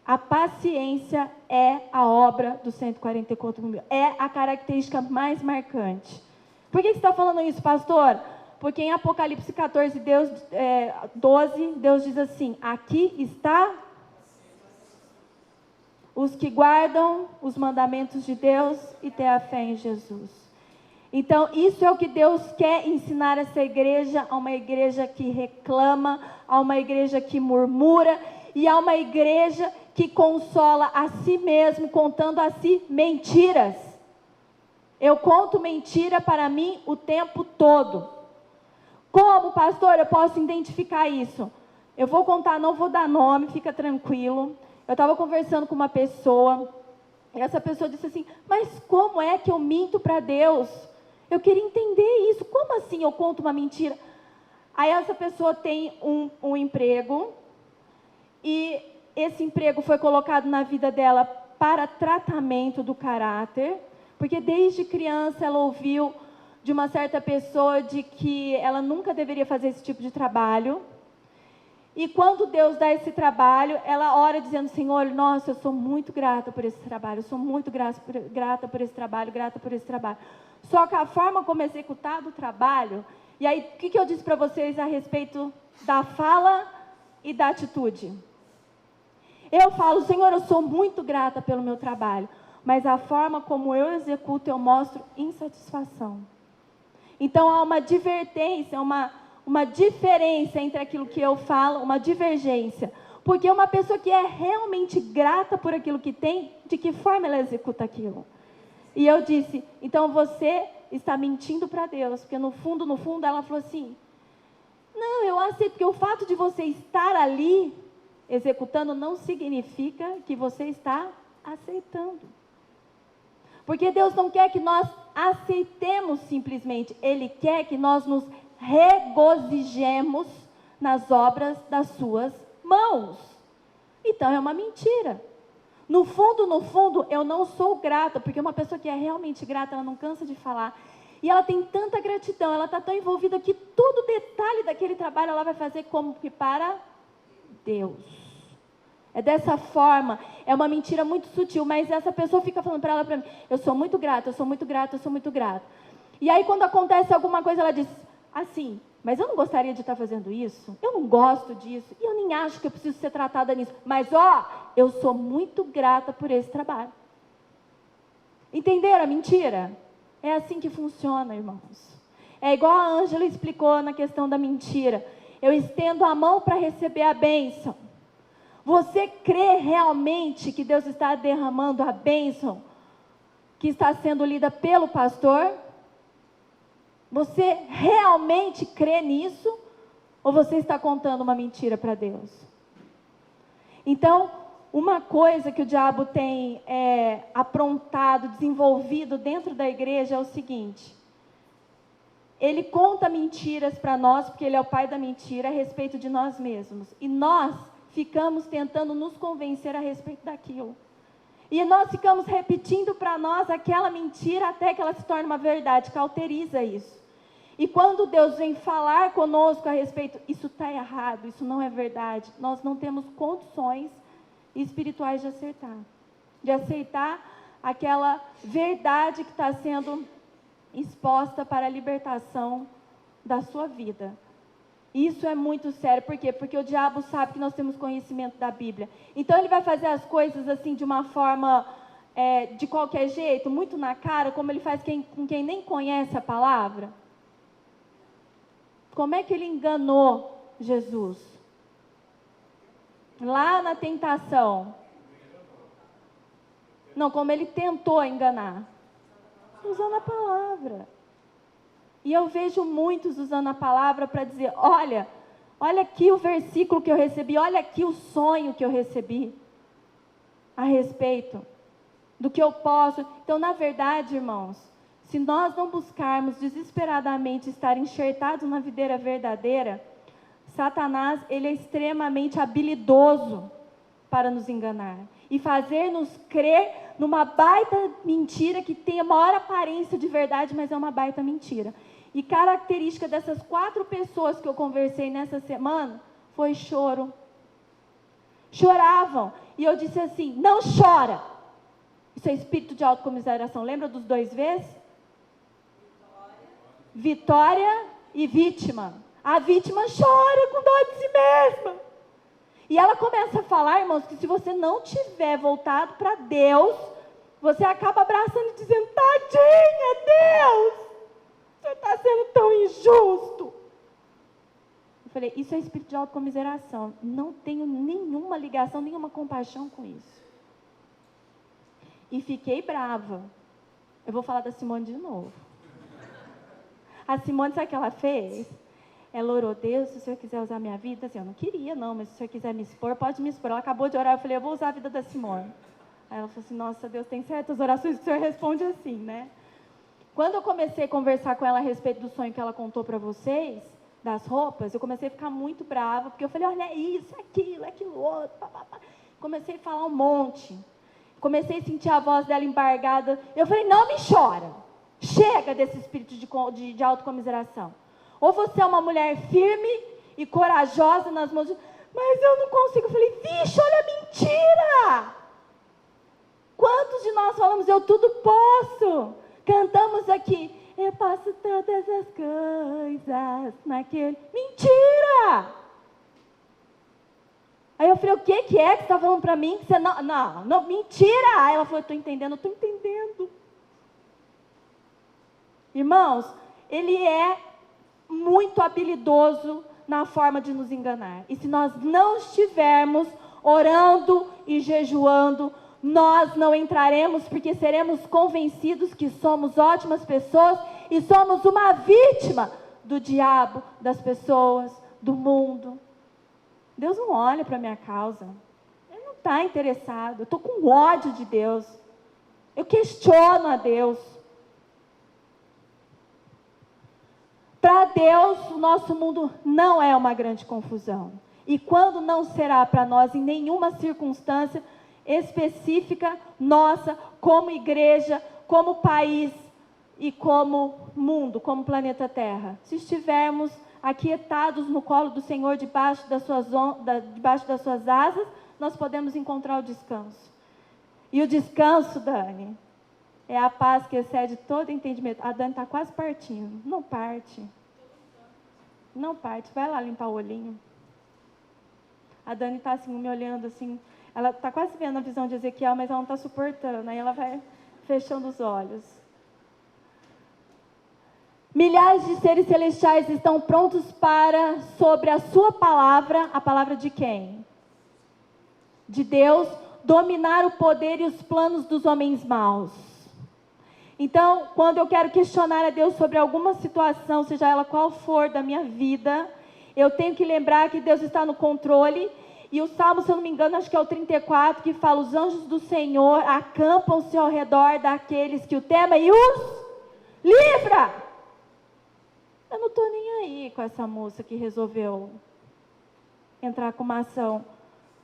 A paciência é a obra dos 144 mil, é a característica mais marcante. Por que você está falando isso, pastor? Porque em Apocalipse 14, 12, Deus diz assim: aqui está os que guardam os mandamentos de Deus e têm a fé em Jesus. Então, isso é o que Deus quer ensinar essa igreja, a uma igreja que reclama, a uma igreja que murmura, e a uma igreja que consola a si mesmo, contando a si mentiras. Eu conto mentira para mim o tempo todo. Como, pastor, eu posso identificar isso? Eu vou contar, não vou dar nome, fica tranquilo. Eu estava conversando com uma pessoa, e essa pessoa disse assim: mas como é que eu minto para Deus? Eu queria entender isso, como assim eu conto uma mentira? Aí essa pessoa tem um emprego, e esse emprego foi colocado na vida dela para tratamento do caráter, porque desde criança ela ouviu de uma certa pessoa de que ela nunca deveria fazer esse tipo de trabalho. E quando Deus dá esse trabalho, ela ora dizendo: Senhor, nossa, eu sou muito grata por esse trabalho, eu sou muito grata por esse trabalho, grata por esse trabalho. Só que a forma como é executado o trabalho, e aí o que eu disse para vocês a respeito da fala e da atitude? Eu falo: Senhor, eu sou muito grata pelo meu trabalho, mas a forma como eu executo, eu mostro insatisfação. Então há uma advertência, uma diferença entre aquilo que eu falo, uma divergência. Porque uma pessoa que é realmente grata por aquilo que tem, de que forma ela executa aquilo? E eu disse: então você está mentindo para Deus, porque no fundo, ela falou assim: não, eu aceito, porque o fato de você estar ali executando não significa que você está aceitando. Porque Deus não quer que nós aceitemos simplesmente, Ele quer que nós nos regozijemos nas obras das suas mãos. Então é uma mentira. No fundo, eu não sou grata, porque uma pessoa que é realmente grata, ela não cansa de falar. E ela tem tanta gratidão, ela está tão envolvida que todo detalhe daquele trabalho ela vai fazer como que para Deus. É dessa forma, é uma mentira muito sutil, mas essa pessoa fica falando para ela, para mim: eu sou muito grata, eu sou muito grata, eu sou muito grata. E aí quando acontece alguma coisa, ela diz assim: mas eu não gostaria de estar fazendo isso, eu não gosto disso, e eu nem acho que eu preciso ser tratada nisso, mas eu sou muito grata por esse trabalho. Entenderam a mentira? É assim que funciona, irmãos. É igual a Ângela explicou na questão da mentira. Eu estendo a mão para receber a bênção. Você crê realmente que Deus está derramando a bênção que está sendo lida pelo pastor? Você realmente crê nisso? Ou você está contando uma mentira para Deus? Então, uma coisa que o diabo tem aprontado, desenvolvido dentro da igreja é o seguinte: ele conta mentiras para nós, porque ele é o pai da mentira, a respeito de nós mesmos. E nós ficamos tentando nos convencer a respeito daquilo. E nós ficamos repetindo para nós aquela mentira até que ela se torne uma verdade, cauteriza isso. E quando Deus vem falar conosco a respeito, isso está errado, isso não é verdade, nós não temos condições espirituais de aceitar aquela verdade que está sendo exposta para a libertação da sua vida. Isso é muito sério. Por quê? Porque o diabo sabe que nós temos conhecimento da Bíblia. Então ele vai fazer as coisas assim de uma forma de qualquer jeito, muito na cara, como ele faz com quem nem conhece a palavra. Como é que ele enganou Jesus? Lá na tentação. Não, como ele tentou enganar. Usando a palavra. E eu vejo muitos usando a palavra para dizer, olha aqui o versículo que eu recebi, olha aqui o sonho que eu recebi a respeito do que eu posso. Então, na verdade, irmãos, se nós não buscarmos desesperadamente estar enxertados na videira verdadeira, Satanás, ele é extremamente habilidoso para nos enganar e fazer-nos crer numa baita mentira que tem a maior aparência de verdade, mas é uma baita mentira. E característica dessas 4 pessoas que eu conversei nessa semana foi choro. Choravam. E eu disse assim, não chora. Isso é espírito de autocomiseração. Lembra dos 2 vezes? Vitória e vítima. A vítima chora com dor de si mesma. E ela começa a falar, irmãos, que se você não tiver voltado para Deus, você acaba abraçando e dizendo, tadinha, Deus, você está sendo tão injusto. Eu falei, isso é espírito de autocomiseração. Não tenho nenhuma ligação, nenhuma compaixão com isso. E fiquei brava. Eu vou falar da Simone de novo. A Simone, sabe o que ela fez? Ela orou, Deus, se o Senhor quiser usar a minha vida, assim, eu não queria não, mas se o Senhor quiser me expor, pode me expor. Ela acabou de orar, eu falei, eu vou usar a vida da Simone. Aí ela falou assim, nossa, Deus, tem certas orações que o Senhor responde assim, né? Quando eu comecei a conversar com ela a respeito do sonho que ela contou para vocês, das roupas, eu comecei a ficar muito brava, porque eu falei, olha isso, aquilo outro, papapá. Comecei a falar um monte. Comecei a sentir a voz dela embargada. Eu falei, não me chora. Chega desse espírito de autocomiseração. Ou você é uma mulher firme e corajosa nas mãos de... Mas eu não consigo. Eu falei, vixe, olha a mentira. Quantos de nós falamos, eu tudo posso? Cantamos aqui, eu posso todas as coisas naquele... Mentira! Aí eu falei, o que é que você está falando para mim? Que você não, mentira! Aí ela falou, eu estou entendendo. Irmãos, ele é muito habilidoso na forma de nos enganar. E se nós não estivermos orando e jejuando, nós não entraremos, porque seremos convencidos que somos ótimas pessoas e somos uma vítima do diabo, das pessoas, do mundo. Deus não olha para a minha causa. Ele não está interessado. Eu estou com ódio de Deus. Eu questiono a Deus. Para Deus, o nosso mundo não é uma grande confusão. E quando não será para nós em nenhuma circunstância específica nossa, como igreja, como país e como mundo, como planeta Terra. Se estivermos aquietados no colo do Senhor, debaixo das suas asas, nós podemos encontrar o descanso. E o descanso, Dani, é a paz que excede todo entendimento. A Dani está quase partindo. Não parte. Não parte. Vai lá limpar o olhinho. A Dani está assim, me olhando assim. Ela está quase vendo a visão de Ezequiel, mas ela não está suportando. Aí ela vai fechando os olhos. Milhares de seres celestiais estão prontos para, sobre a sua palavra, a palavra de quem? De Deus, dominar o poder e os planos dos homens maus. Então, quando eu quero questionar a Deus sobre alguma situação, seja ela qual for da minha vida, eu tenho que lembrar que Deus está no controle. E o Salmo, se eu não me engano, acho que é o 34, que fala: os anjos do Senhor acampam-se ao redor daqueles que o temem e os livra. Eu não estou nem aí com essa moça que resolveu entrar com uma ação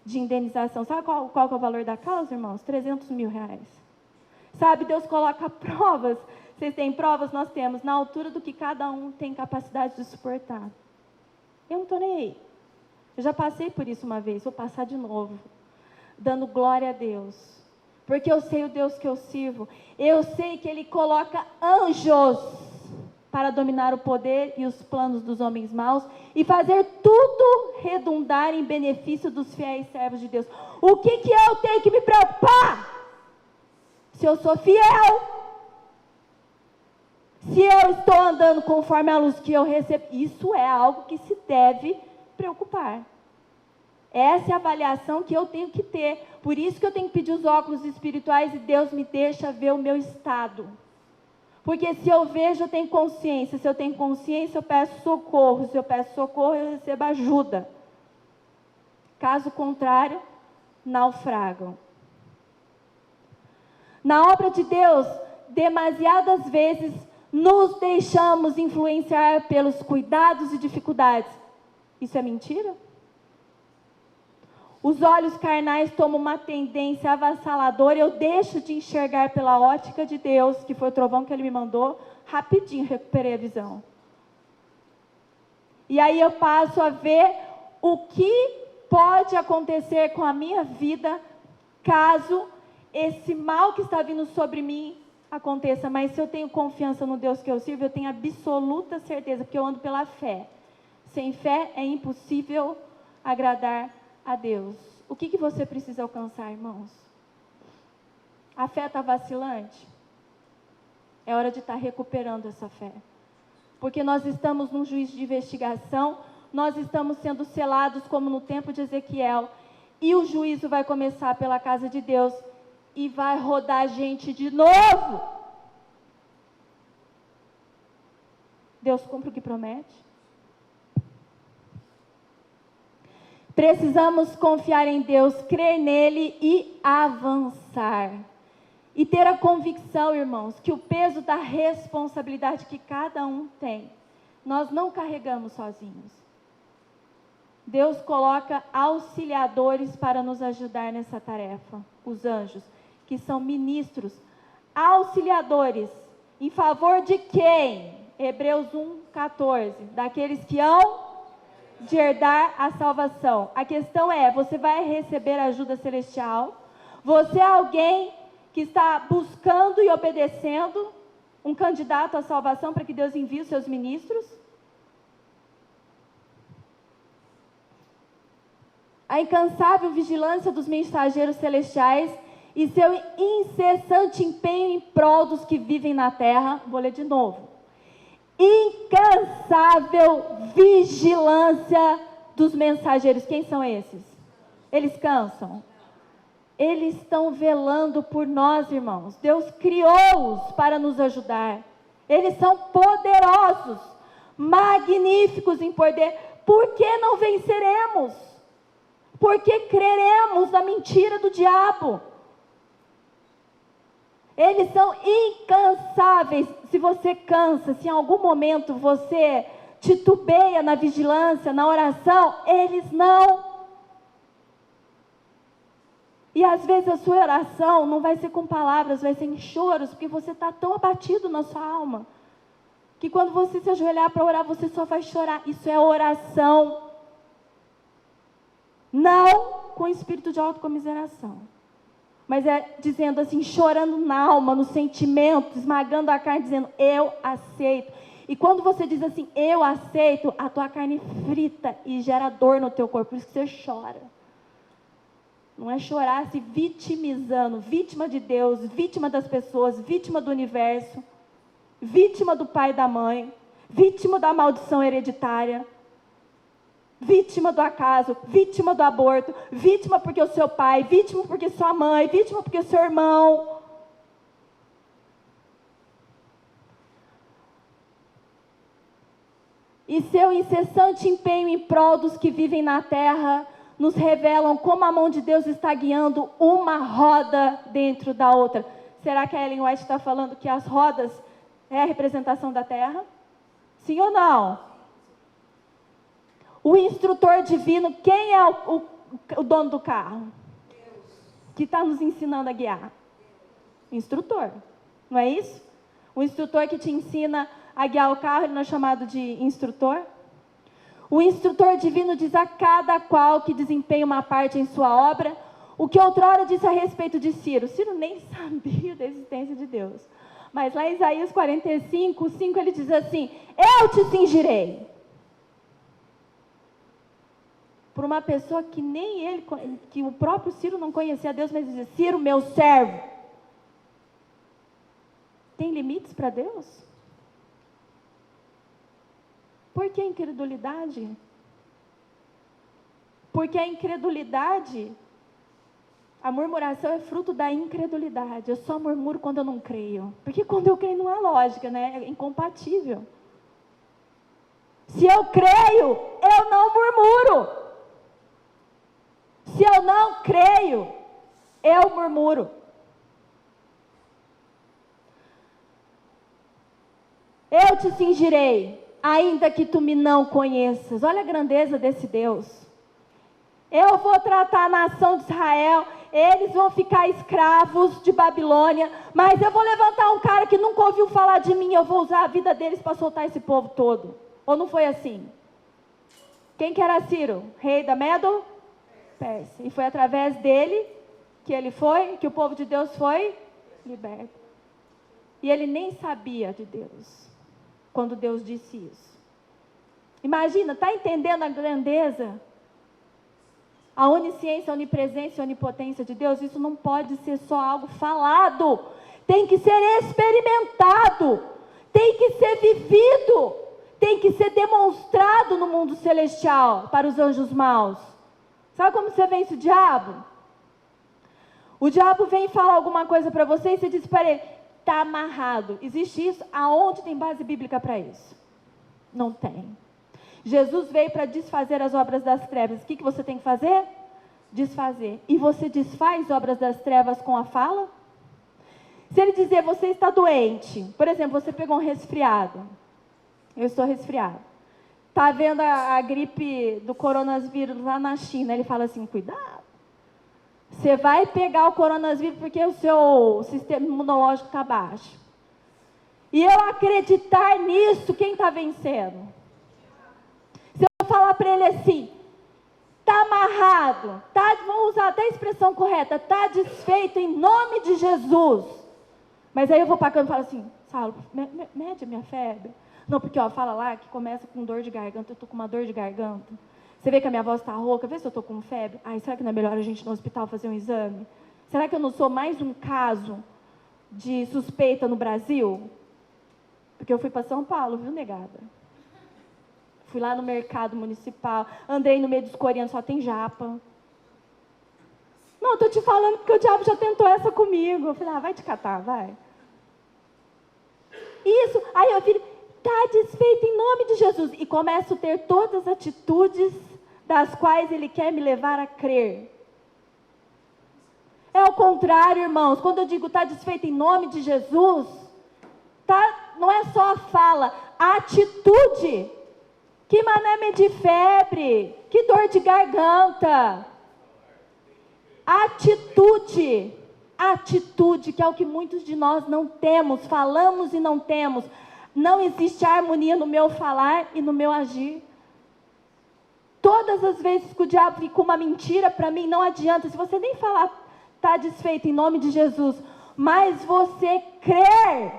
de indenização. Sabe qual que é o valor da causa, irmãos? 300 mil reais. Sabe, Deus coloca provas. Vocês têm provas? Nós temos, na altura do que cada um tem capacidade de suportar. Eu não estou nem aí. Eu já passei por isso uma vez, vou passar de novo. Dando glória a Deus. Porque eu sei o Deus que eu sirvo. Eu sei que Ele coloca anjos para dominar o poder e os planos dos homens maus e fazer tudo redundar em benefício dos fiéis servos de Deus. O que eu tenho que me preocupar? Se eu sou fiel, se eu estou andando conforme a luz que eu recebo, isso é algo que se deve preocupar. Essa é a avaliação que eu tenho que ter. Por isso que eu tenho que pedir os óculos espirituais e Deus me deixa ver o meu estado. Porque se eu vejo, eu tenho consciência. Se eu tenho consciência, eu peço socorro. Se eu peço socorro, eu recebo ajuda. Caso contrário, naufragam. Na obra de Deus, demasiadas vezes nos deixamos influenciar pelos cuidados e dificuldades. Isso é mentira? Os olhos carnais tomam uma tendência avassaladora. Eu deixo de enxergar pela ótica de Deus, que foi o trovão que Ele me mandou. Rapidinho recuperei a visão. E aí eu passo a ver o que pode acontecer com a minha vida, caso esse mal que está vindo sobre mim aconteça. Mas se eu tenho confiança no Deus que eu sirvo, eu tenho absoluta certeza, porque eu ando pela fé. Sem fé é impossível agradar a Deus. O que você precisa alcançar, irmãos? A fé está vacilante? É hora de estar recuperando essa fé. Porque nós estamos num juízo de investigação, nós estamos sendo selados como no tempo de Ezequiel, e o juízo vai começar pela casa de Deus, e vai rodar a gente de novo. Deus cumpre o que promete? Precisamos confiar em Deus, crer nele e avançar. E ter a convicção, irmãos, que o peso da responsabilidade que cada um tem, nós não carregamos sozinhos. Deus coloca auxiliadores para nos ajudar nessa tarefa. Os anjos, que são ministros, auxiliadores, em favor de quem? Hebreus 1:14, daqueles que hão de herdar a salvação. A questão é, você vai receber ajuda celestial? Você é alguém que está buscando e obedecendo um candidato à salvação para que Deus envie os seus ministros? A incansável vigilância dos mensageiros celestiais e seu incessante empenho em prol dos que vivem na terra. Vou ler de novo. Incansável vigilância dos mensageiros. Quem são esses? Eles cansam? Eles estão velando por nós, irmãos. Deus criou-os para nos ajudar. Eles são poderosos, magníficos em poder. Por que não venceremos? Por que creremos na mentira do diabo? Eles são incansáveis. Se você cansa, se em algum momento você titubeia na vigilância, na oração, eles não. E às vezes a sua oração não vai ser com palavras, vai ser em choros, porque você está tão abatido na sua alma, que quando você se ajoelhar para orar, você só vai chorar. Isso é oração. Não com espírito de autocomiseração. Mas é dizendo assim, chorando na alma, no sentimento, esmagando a carne, dizendo, eu aceito. E quando você diz assim, eu aceito, a tua carne frita e gera dor no teu corpo, por isso que você chora. Não é chorar se vitimizando, vítima de Deus, vítima das pessoas, vítima do universo, vítima do pai e da mãe. vítima da maldição hereditária, vítima do acaso, vítima do aborto, vítima porque o seu pai, vítima porque sua mãe, vítima porque o seu irmão. E seu incessante empenho em prol dos que vivem na terra nos revelam como a mão de Deus está guiando uma roda dentro da outra. Será que a Ellen White está falando que as rodas é a representação da terra? Sim ou não? O instrutor divino, quem é o dono do carro? Deus. Que está nos ensinando a guiar? Instrutor, não é isso? O instrutor que te ensina a guiar o carro, ele não é chamado de instrutor? O instrutor divino diz a cada qual que desempenha uma parte em sua obra, o que outrora disse a respeito de Ciro. Ciro nem sabia da existência de Deus. Mas lá em Isaías 45, 5, ele diz assim: eu te cingirei. Por uma pessoa que nem ele, que o próprio Ciro não conhecia Deus, mas dizia: Ciro, meu servo. Tem limites para Deus? Por que a incredulidade? Porque a incredulidade, a murmuração é fruto da incredulidade. Eu só murmuro quando eu não creio. Porque quando eu creio não há lógica, né? É incompatível. Se eu creio, eu não murmuro. Se eu não creio, eu murmuro. Eu te cingirei, ainda que tu me não conheças. Olha a grandeza desse Deus. Eu vou tratar a nação de Israel, eles vão ficar escravos de Babilônia, mas eu vou levantar um cara que nunca ouviu falar de mim, eu vou usar a vida deles para soltar esse povo todo. Ou não foi assim? Quem que era Ciro? Rei da Medo? Pérsia. E foi através dele que o povo de Deus foi liberto. E ele nem sabia de Deus quando Deus disse isso. Imagina, está entendendo a grandeza? A onisciência, a onipresença e a onipotência de Deus? Isso não pode ser só algo falado. Tem que ser experimentado. Tem que ser vivido. Tem que ser demonstrado no mundo celestial para os anjos maus. Sabe como você vence o diabo? O diabo vem falar alguma coisa para você e você diz para ele: está amarrado. Existe isso? Aonde tem base bíblica para isso? Não tem. Jesus veio para desfazer as obras das trevas. O que você tem que fazer? Desfazer. E você desfaz obras das trevas com a fala? Se ele dizer: você está doente, por exemplo, você pegou um resfriado. Eu estou resfriado. Está vendo a gripe do coronavírus lá na China. Ele fala assim: cuidado. Você vai pegar o coronavírus porque o seu sistema imunológico está baixo. E eu acreditar nisso, quem está vencendo? Se eu falar para ele assim: está amarrado, vamos usar até a expressão correta, está desfeito em nome de Jesus. Mas aí eu vou para a cama e falo assim: Saulo, mede a minha febre. Não, porque fala lá que começa com dor de garganta, eu estou com uma dor de garganta. Você vê que a minha voz está rouca, vê se eu estou com febre. Ai, será que não é melhor a gente ir no hospital fazer um exame? Será que eu não sou mais um caso de suspeita no Brasil? Porque eu fui para São Paulo, viu, negada? Fui lá no mercado municipal, andei no meio dos coreanos, só tem japa. Não, estou te falando porque o diabo já tentou essa comigo. Eu falei: vai te catar, vai. Isso, aí eu falei: está desfeito em nome de Jesus. E começo a ter todas as atitudes das quais ele quer me levar a crer. É o contrário, irmãos. Quando eu digo está desfeito em nome de Jesus, não é só a fala, a atitude. Que mané medir febre, que dor de garganta. Atitude, que é o que muitos de nós não temos, falamos e não temos. Não existe harmonia no meu falar e no meu agir. Todas as vezes que o diabo fica uma mentira para mim, não adianta. Se você nem falar, está desfeito em nome de Jesus, mas você crer,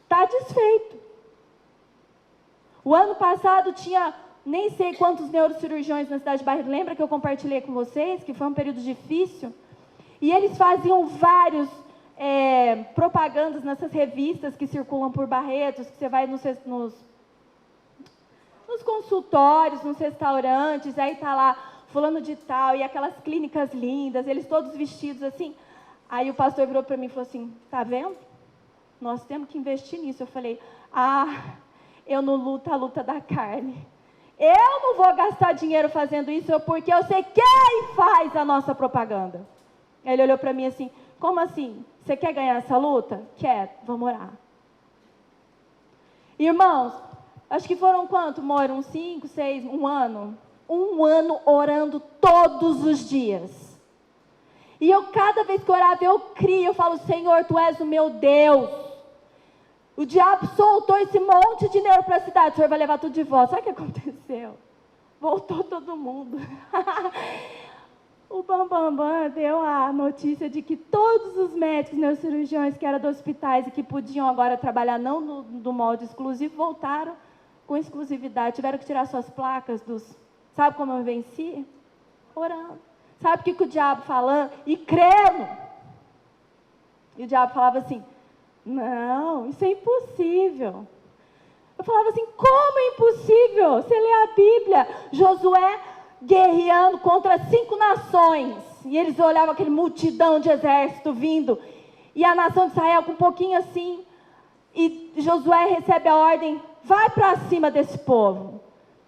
está desfeito. O ano passado tinha nem sei quantos neurocirurgiões na cidade de Barreto. Lembra que eu compartilhei com vocês que foi um período difícil? E eles faziam vários propagandas nessas revistas que circulam por Barretos, que você vai nos nos consultórios, nos restaurantes, aí tá lá fulano de tal, e aquelas clínicas lindas, eles todos vestidos assim. Aí o pastor virou para mim e falou assim, tá vendo? Nós temos que investir nisso. Eu falei, eu não luto a luta da carne. Eu não vou gastar dinheiro fazendo isso, porque eu sei quem faz a nossa propaganda. Aí ele olhou para mim assim, como assim? Você quer ganhar essa luta? Quero, vamos orar. Irmãos, acho que foram quanto, Mora? Uns 5, 6, um ano? Um ano orando todos os dias. E eu, cada vez que orava, eu crio, eu falo, Senhor, Tu és o meu Deus. O diabo soltou esse monte de dinheiro para a cidade, o Senhor vai levar tudo de volta. Sabe o que aconteceu? Voltou todo mundo. O Bambambam deu a notícia de que todos os médicos neurocirurgiões que eram dos hospitais e que podiam agora trabalhar não no molde exclusivo, voltaram com exclusividade. Tiveram que tirar suas placas dos... Sabe como eu venci? Orando. Sabe o que o diabo falando? E crendo. E o diabo falava assim, não, isso é impossível. Eu falava assim, como é impossível? Você lê a Bíblia, Josué guerreando contra 5 nações, e eles olhavam aquele multidão de exército vindo, e a nação de Israel com um pouquinho assim, e Josué recebe a ordem, vai para cima desse povo.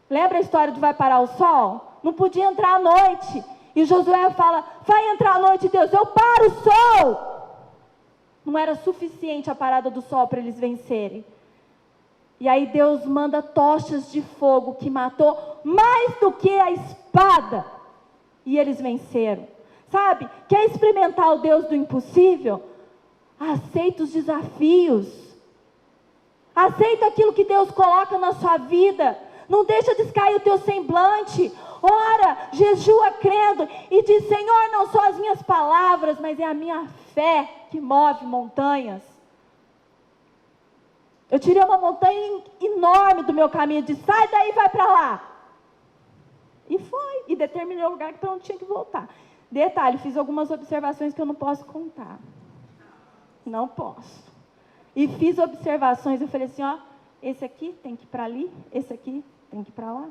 Lembra a história de vai parar o sol? Não podia entrar à noite, e Josué fala, vai entrar à noite, Deus, eu paro o sol. Não era suficiente a parada do sol para eles vencerem. E aí Deus manda tochas de fogo que matou mais do que a espada. E eles venceram. Sabe? Quer experimentar o Deus do impossível? Aceita os desafios. Aceita aquilo que Deus coloca na sua vida. Não deixa descair o teu semblante. Ora, jejua crendo e diz, Senhor, não são as minhas palavras, mas é a minha fé que move montanhas. Eu tirei uma montanha enorme do meu caminho, disse, sai daí e vai para lá. E foi, e determinei o lugar para onde tinha que voltar. Detalhe, fiz algumas observações que eu não posso contar. Não posso. E fiz observações, eu falei assim, ó, esse aqui tem que ir para ali, esse aqui tem que ir para lá.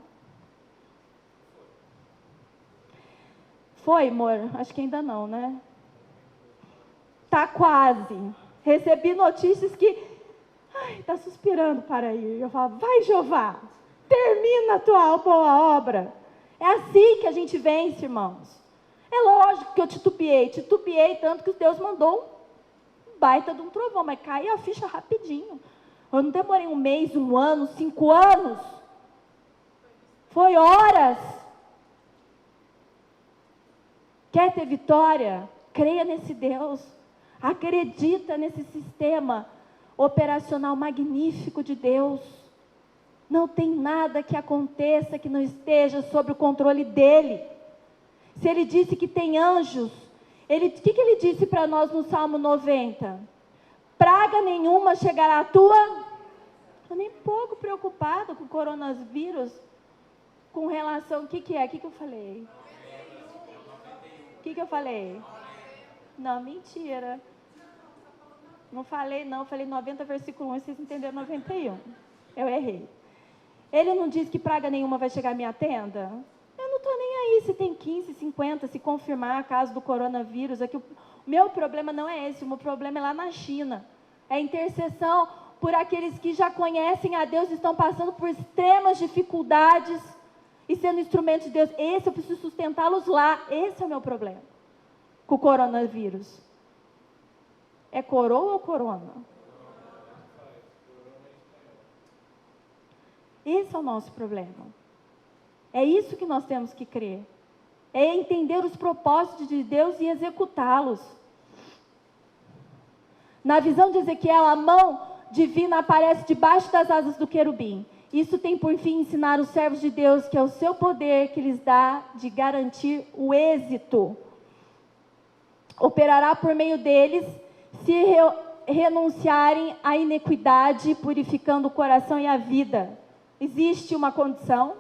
Foi, amor? Acho que ainda não, né? Tá quase. Recebi notícias que está suspirando para ir. Eu falo, vai Jeová, termina a tua boa obra. É assim que a gente vence, irmãos. É lógico que eu titubeei tanto que Deus mandou um baita de um trovão, mas caiu a ficha rapidinho. Eu não demorei 1 mês, 1 ano, 5 anos. Foi horas. Quer ter vitória? Creia nesse Deus. Acredita nesse sistema operacional magnífico de Deus. Não tem nada que aconteça que não esteja sob o controle dele. Se ele disse que tem anjos, o que ele disse para nós no Salmo 90? Praga nenhuma chegará à tua... Estou nem pouco preocupada com o coronavírus, com relação... O que é? O que eu falei? O que eu falei? Não, mentira. Não falei não, falei 90 versículo 1, vocês entenderam 91. Eu errei. Ele não disse que praga nenhuma vai chegar à minha tenda? Eu não estou nem aí se tem 15, 50, se confirmar a caso do coronavírus. Aqui, o meu problema não é esse, o meu problema é lá na China. É a intercessão por aqueles que já conhecem a Deus e estão passando por extremas dificuldades e sendo instrumentos de Deus. Esse eu preciso sustentá-los lá. Esse é o meu problema com o coronavírus. É coroa ou corona? Esse é o nosso problema. É isso que nós temos que crer. É entender os propósitos de Deus e executá-los. Na visão de Ezequiel, a mão divina aparece debaixo das asas do querubim. Isso tem por fim ensinar os servos de Deus que é o seu poder que lhes dá de garantir o êxito. Operará por meio deles se renunciarem à iniquidade, purificando o coração e a vida. Existe uma condição.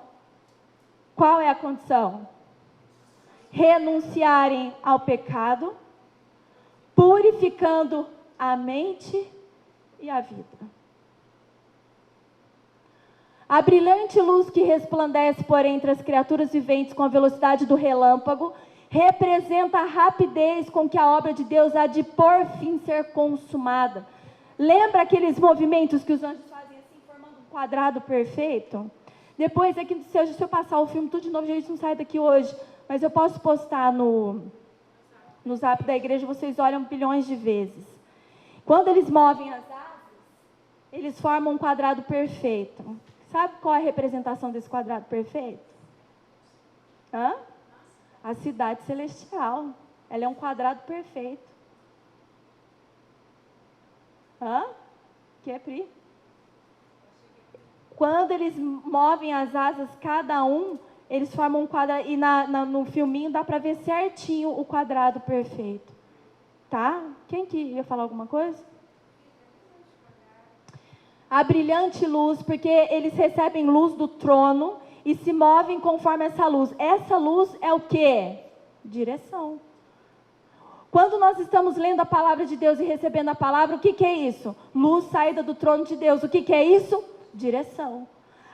Qual é a condição? Renunciarem ao pecado, purificando a mente e a vida. A brilhante luz que resplandece por entre as criaturas viventes com a velocidade do relâmpago representa a rapidez com que a obra de Deus há de por fim ser consumada. Lembra aqueles movimentos que os anjos fazem assim, formando um quadrado perfeito? Depois, aqui, se eu passar o filme tudo de novo, a gente não sai daqui hoje, mas eu posso postar no zap da igreja, vocês olham bilhões de vezes. Quando eles movem as asas, eles formam um quadrado perfeito. Sabe qual é a representação desse quadrado perfeito? A cidade celestial. Ela é um quadrado perfeito. Que é, Pri? Quando eles movem as asas, cada um, eles formam um quadrado. E no filminho dá para ver certinho o quadrado perfeito. Tá? Quem que ia falar alguma coisa? A brilhante luz, porque eles recebem luz do trono e se movem conforme essa luz. Essa luz é o quê? Direção. Quando nós estamos lendo a palavra de Deus e recebendo a palavra, o que é isso? Luz saída do trono de Deus. O que é isso? Direção.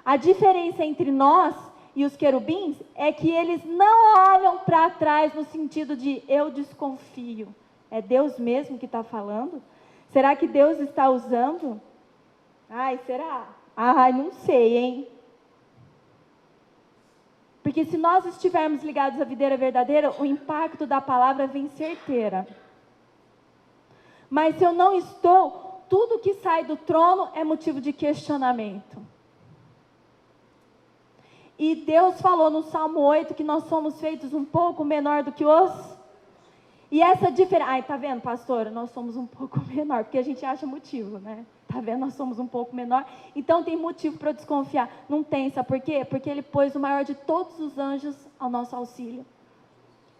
A diferença entre nós e os querubins é que eles não olham para trás no sentido de eu desconfio. É Deus mesmo que está falando? Será que Deus está usando? Ai, será? Ai, não sei, hein? Porque se nós estivermos ligados à videira verdadeira, o impacto da palavra vem certeira. Mas se eu não estou, tudo que sai do trono é motivo de questionamento. E Deus falou no Salmo 8 que nós somos feitos um pouco menor do que os... E essa diferença... Ai, tá vendo, pastora? Nós somos um pouco menor, porque a gente acha motivo, né? Tá vendo? Nós somos um pouco menor. Então tem motivo para desconfiar. Não tem, sabe por quê? Porque ele pôs o maior de todos os anjos ao nosso auxílio.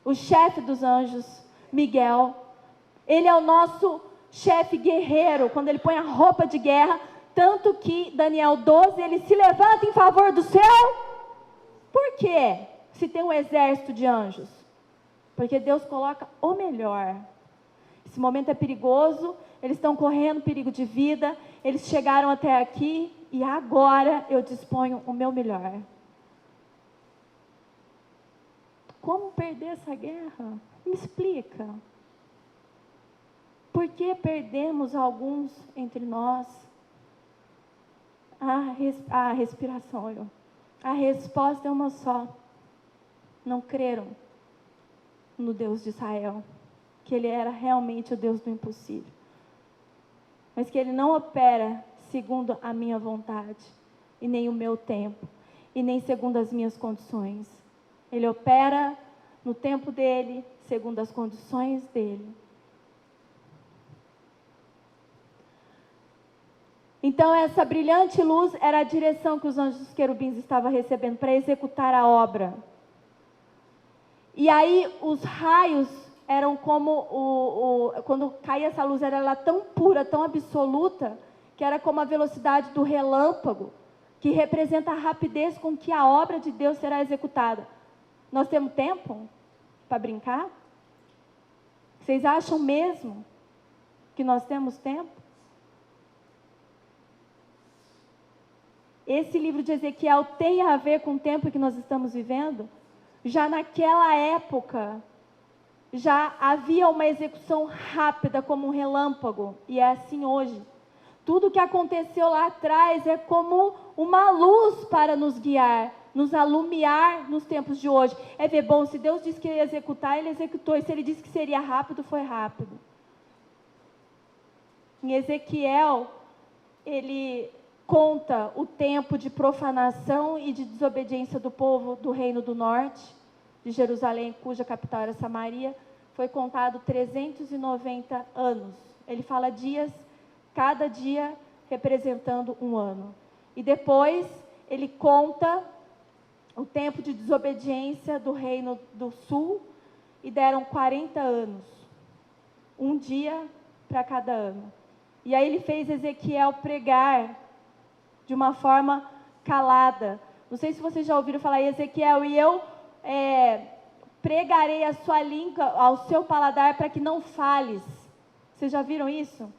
O chefe dos anjos, Miguel. Ele é o nosso chefe guerreiro, quando ele põe a roupa de guerra. Tanto que, Daniel 12, ele se levanta em favor do céu. Por quê? Se tem um exército de anjos. Porque Deus coloca o melhor. Esse momento é perigoso, eles estão correndo perigo de vida, eles chegaram até aqui e agora eu disponho o meu melhor. Como perder essa guerra? Me explica. Por que perdemos alguns entre nós? A respiração. A resposta é uma só. Não creram no Deus de Israel, que Ele era realmente o Deus do impossível, mas que Ele não opera segundo a minha vontade, e nem o meu tempo, e nem segundo as minhas condições. Ele opera no tempo dEle, segundo as condições dEle. Então essa brilhante luz era a direção que os anjos dos querubins estavam recebendo para executar a obra. E aí os raios eram como, quando caía essa luz, era ela tão pura, tão absoluta, que era como a velocidade do relâmpago, que representa a rapidez com que a obra de Deus será executada. Nós temos tempo para brincar? Vocês acham mesmo que nós temos tempo? Esse livro de Ezequiel tem a ver com o tempo que nós estamos vivendo? Já naquela época, já havia uma execução rápida como um relâmpago, e é assim hoje. Tudo que aconteceu lá atrás é como uma luz para nos guiar, nos alumiar nos tempos de hoje. É ver, bom, se Deus disse que ia executar, Ele executou, e se Ele disse que seria rápido, foi rápido. Em Ezequiel, ele conta o tempo de profanação e de desobediência do povo do Reino do Norte, de Jerusalém, cuja capital era Samaria. Foi contado 390 anos. Ele fala dias, cada dia representando um ano. E depois ele conta o tempo de desobediência do Reino do Sul, e deram 40 anos. Um dia para cada ano. E aí ele fez Ezequiel pregar de uma forma calada. Não sei se vocês já ouviram falar, Ezequiel, e eu pregarei a sua língua ao seu paladar para que não fales. Vocês já viram isso?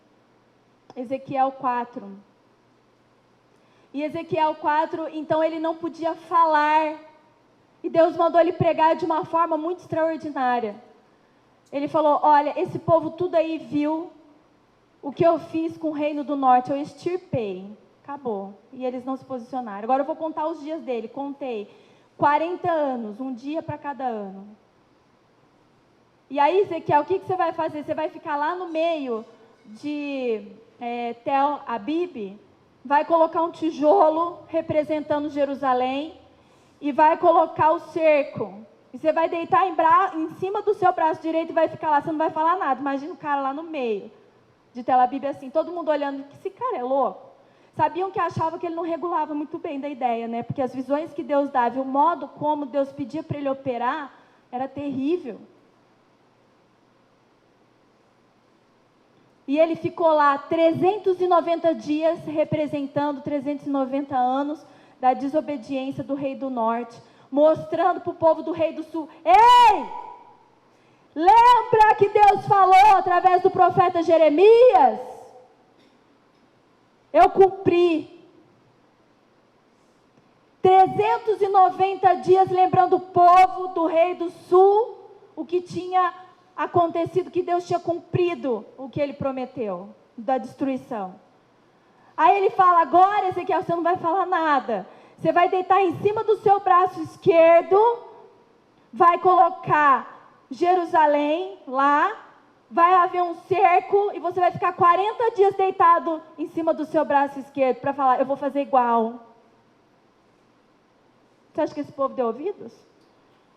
Ezequiel 4. E Ezequiel 4, então ele não podia falar. E Deus mandou ele pregar de uma forma muito extraordinária. Ele falou, olha, esse povo tudo aí viu o que eu fiz com o reino do norte, eu extirpei. Acabou. E eles não se posicionaram. Agora eu vou contar os dias dele. Contei 40 anos, um dia para cada ano. E aí, Ezequiel, o que você vai fazer? Você vai ficar lá no meio de Tel Abib, vai colocar um tijolo representando Jerusalém e vai colocar o cerco. E você vai deitar em cima do seu braço direito e vai ficar lá, você não vai falar nada. Imagina o cara lá no meio de Tel Abib assim, todo mundo olhando, que esse cara é louco. Sabiam que achavam que ele não regulava muito bem da ideia, né? Porque as visões que Deus dava, o modo como Deus pedia para ele operar, era terrível. E ele ficou lá 390 dias, representando 390 anos da desobediência do rei do norte, mostrando para o povo do rei do sul, ei, lembra que Deus falou através do profeta Jeremias? Eu cumpri. 390 dias lembrando o povo do rei do sul, o que tinha acontecido, que Deus tinha cumprido o que ele prometeu, da destruição. Aí ele fala, agora Ezequiel, você não vai falar nada. Você vai deitar em cima do seu braço esquerdo, vai colocar Jerusalém lá, vai haver um cerco e você vai ficar 40 dias deitado em cima do seu braço esquerdo para falar, eu vou fazer igual. Você acha que esse povo deu ouvidos?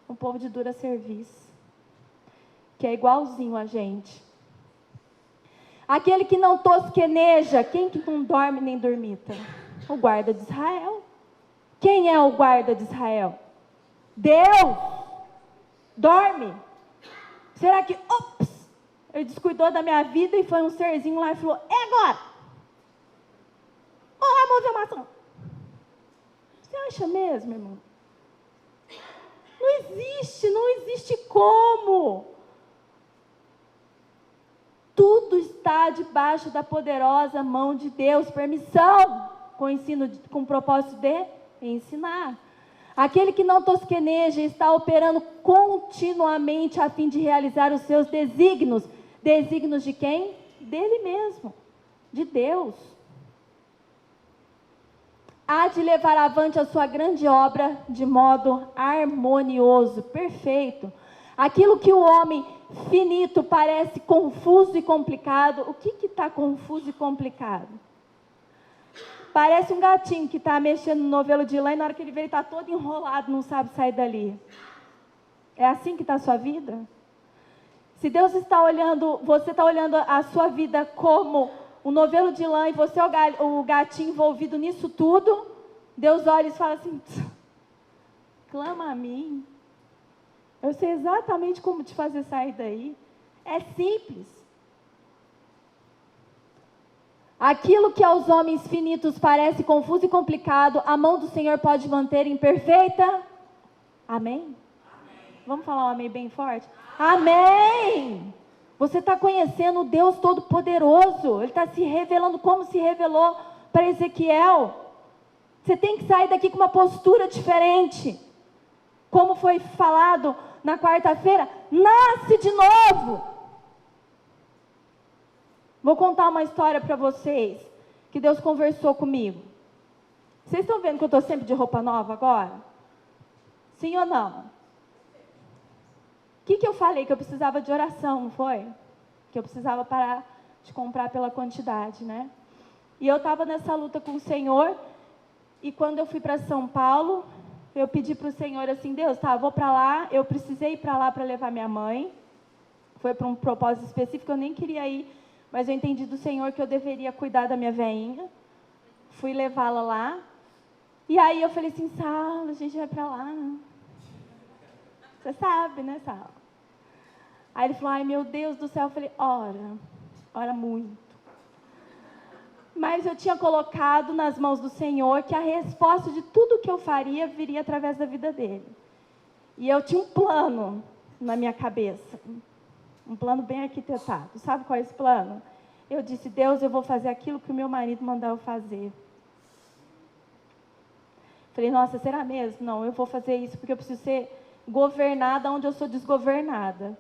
Um povo de dura serviço, que é igualzinho a gente. Aquele que não tosqueneja, quem que não dorme nem dormita? O guarda de Israel. Quem é o guarda de Israel? Deus. Dorme. Será que, ops, ele descuidou da minha vida e foi um serzinho lá e falou, é agora. Olha a movimentação. Você acha mesmo, irmão? Não existe como. Tudo está debaixo da poderosa mão de Deus. Permissão, com o propósito de ensinar. Aquele que não tosqueneja está operando continuamente a fim de realizar os seus desígnios. Desígnios de quem? Dele mesmo, de Deus. Há de levar avante a sua grande obra de modo harmonioso, perfeito. Aquilo que o homem finito parece confuso e complicado. O que está confuso e complicado? Parece um gatinho que está mexendo no novelo de lã e na hora que ele vê ele está todo enrolado, não sabe sair dali. É assim que está a sua vida? Se Deus está olhando, você está olhando a sua vida como um novelo de lã e você é o gatinho envolvido nisso tudo, Deus olha e fala assim, clama a mim. Eu sei exatamente como te fazer sair daí. É simples. Aquilo que aos homens finitos parece confuso e complicado, a mão do Senhor pode manter em perfeita. Amém? Amém. Vamos falar um amém bem forte? Amém! Você está conhecendo o Deus Todo-Poderoso. Ele está se revelando como se revelou para Ezequiel. Você tem que sair daqui com uma postura diferente. Como foi falado na quarta-feira, nasce de novo. Vou contar uma história para vocês, que Deus conversou comigo. Vocês estão vendo que eu estou sempre de roupa nova agora? Sim ou não? O que eu falei? Que eu precisava de oração, não foi? Que eu precisava parar de comprar pela quantidade, né? E eu estava nessa luta com o Senhor, e quando eu fui para São Paulo, eu pedi para o Senhor assim, Deus, tá, vou para lá, eu precisei ir para lá para levar minha mãe. Foi para um propósito específico, eu nem queria ir, mas eu entendi do Senhor que eu deveria cuidar da minha veinha. Fui levá-la lá. E aí eu falei assim, Saulo, a gente vai para lá. Você sabe, né, Saulo? Aí ele falou, ai meu Deus do céu. Eu falei, ora muito. Mas eu tinha colocado nas mãos do Senhor que a resposta de tudo que eu faria viria através da vida dele. E eu tinha um plano na minha cabeça. Um plano bem arquitetado. Sabe qual é esse plano? Eu disse, Deus, eu vou fazer aquilo que o meu marido mandou eu fazer. Falei, nossa, será mesmo? Não, eu vou fazer isso porque eu preciso ser governada onde eu sou desgovernada.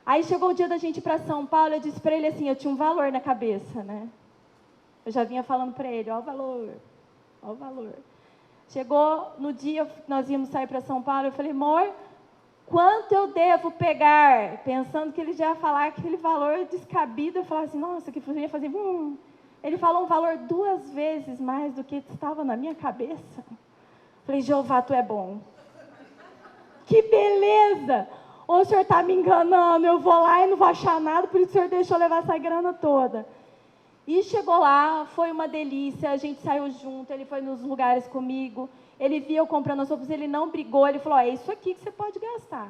Aí chegou o dia da gente ir para São Paulo, eu disse para ele assim, eu tinha um valor na cabeça, né? Eu já vinha falando para ele, ó o valor, ó o valor. Chegou no dia que nós íamos sair para São Paulo, eu falei, amor, quanto eu devo pegar? Pensando que ele já ia falar aquele valor descabido, eu falava assim, nossa, que eu ia fazer... Ele falou um valor 2 vezes mais do que estava na minha cabeça. Falei, Jeová, tu é bom. Que beleza! Ou o senhor está me enganando, eu vou lá e não vou achar nada, por isso o senhor deixou eu levar essa grana toda. E chegou lá, foi uma delícia, a gente saiu junto, ele foi nos lugares comigo, ele viu eu comprando as roupas, ele não brigou, ele falou, é isso aqui que você pode gastar.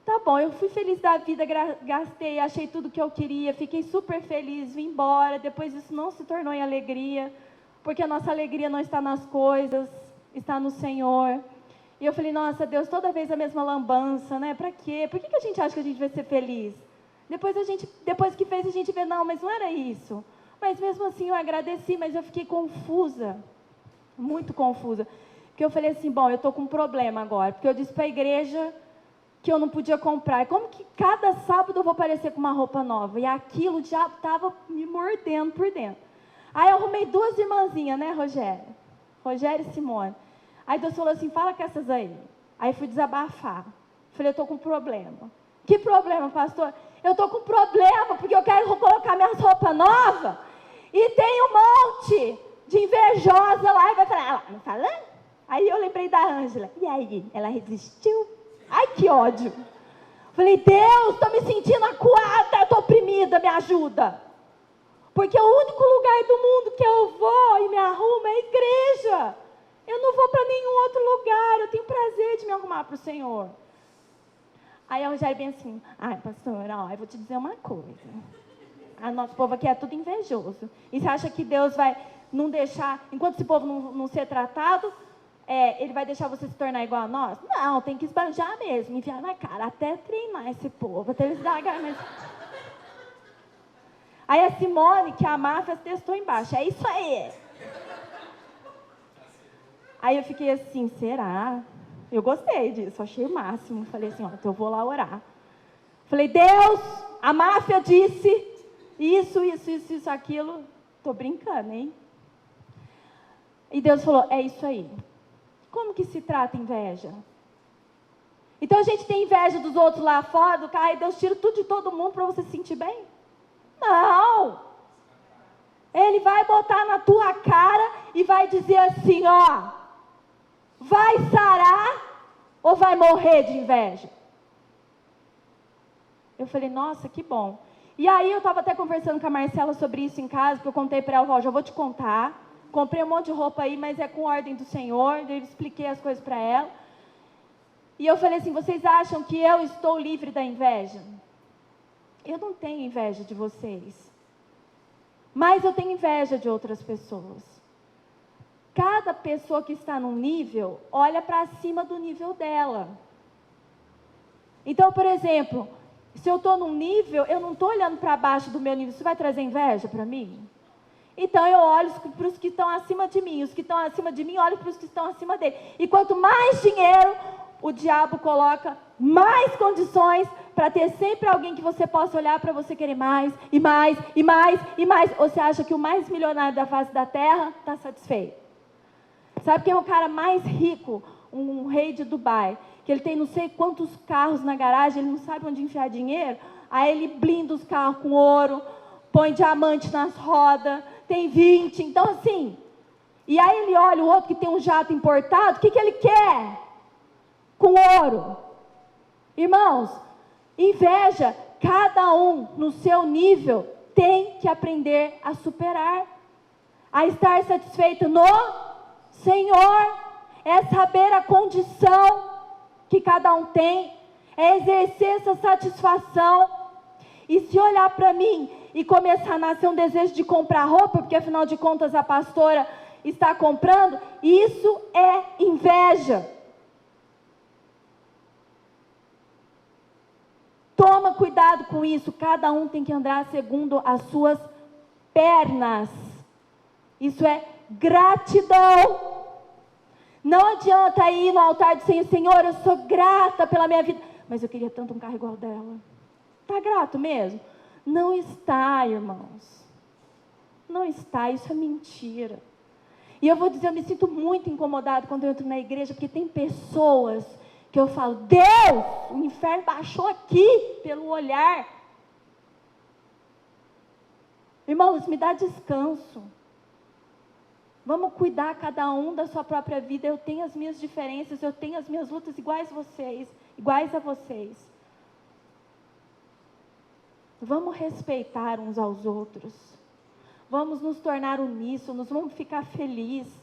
Tá bom, eu fui feliz da vida, gastei, achei tudo que eu queria, fiquei super feliz, vim embora, depois isso não se tornou em alegria, porque a nossa alegria não está nas coisas, está no Senhor. E eu falei, nossa, Deus, toda vez a mesma lambança, né? Para quê? Por que a gente acha que a gente vai ser feliz? Depois que fez, a gente vê, não, mas não era isso. Mas mesmo assim eu agradeci, mas eu fiquei confusa, muito confusa. Porque eu falei assim, bom, eu estou com um problema agora, porque eu disse para a igreja que eu não podia comprar. Como que cada sábado eu vou aparecer com uma roupa nova? E aquilo já estava me mordendo por dentro. Aí eu arrumei 2 irmãzinhas, né, Rogério? Rogério e Simone. Aí Deus falou assim, fala com essas aí. Aí fui desabafar. Falei, eu estou com problema. Que problema, pastor? Eu estou com problema, porque eu quero colocar minhas roupas novas. E tem um monte de invejosa lá. E vai falar, ela não fala? Aí eu lembrei da Ângela. E aí, ela resistiu? Ai, que ódio. Falei, Deus, estou me sentindo acuada, estou oprimida, me ajuda. Porque o único lugar do mundo que eu vou e me arrumo é a igreja. Eu não vou para nenhum outro lugar, eu tenho prazer de me arrumar para o Senhor. Aí a Rogério bem assim, ai, pastora, ó, eu vou te dizer uma coisa. Nosso povo aqui é tudo invejoso. E você acha que Deus vai não deixar, enquanto esse povo não ser tratado, ele vai deixar você se tornar igual a nós? Não, tem que esbanjar mesmo, enfiar na cara, até treinar esse povo, até eles darem mais... Aí a Simone, que é a máfia, testou embaixo, é isso aí. Aí eu fiquei assim, será? Eu gostei disso, achei o máximo. Falei assim, ó, então eu vou lá orar. Falei, Deus, a máfia disse isso, aquilo. Tô brincando, hein? E Deus falou, é isso aí. Como que se trata inveja? Então a gente tem inveja dos outros lá fora do carro e Deus tira tudo de todo mundo para você se sentir bem? Não! Ele vai botar na tua cara e vai dizer assim, ó, vai sarar ou vai morrer de inveja? Eu falei, nossa, que bom. E aí eu estava até conversando com a Marcela sobre isso em casa, porque eu contei para ela, já vou te contar. Comprei um monte de roupa aí, mas é com ordem do Senhor. Eu expliquei as coisas para ela. E eu falei assim, vocês acham que eu estou livre da inveja? Eu não tenho inveja de vocês. Mas eu tenho inveja de outras pessoas. Cada pessoa que está num nível, olha para cima do nível dela. Então, por exemplo, se eu estou num nível, eu não estou olhando para baixo do meu nível, isso vai trazer inveja para mim? Então eu olho para os que estão acima de mim, os que estão acima de mim olham para os que estão acima dele. E quanto mais dinheiro, o diabo coloca mais condições para ter sempre alguém que você possa olhar para você querer mais, e mais, e mais, e mais. Ou você acha que o mais milionário da face da terra está satisfeito? Sabe quem é o cara mais rico? Um rei de Dubai, que ele tem não sei quantos carros na garagem, ele não sabe onde enfiar dinheiro, aí ele blinda os carros com ouro, põe diamante nas rodas, tem 20, então assim, e aí ele olha o outro que tem um jato importado, o que ele quer? Com ouro. Irmãos, inveja, cada um no seu nível tem que aprender a superar, a estar satisfeito no Senhor, é saber a condição que cada um tem, é exercer essa satisfação. E se olhar para mim e começar a nascer um desejo de comprar roupa, porque afinal de contas a pastora está comprando, isso é inveja. Toma cuidado com isso, cada um tem que andar segundo as suas pernas. Isso é gratidão. Não adianta ir no altar do Senhor, Senhor, eu sou grata pela minha vida, mas eu queria tanto um carro igual dela. Está grato mesmo? Não está, irmãos. Não está, isso é mentira. E eu vou dizer, eu me sinto muito incomodado quando eu entro na igreja, porque tem pessoas que eu falo, Deus, o inferno baixou aqui pelo olhar. Irmãos, me dá descanso. Vamos cuidar cada um da sua própria vida. Eu tenho as minhas diferenças, eu tenho as minhas lutas iguais a vocês. Vamos respeitar uns aos outros. Vamos nos tornar uníssonos, vamos ficar felizes.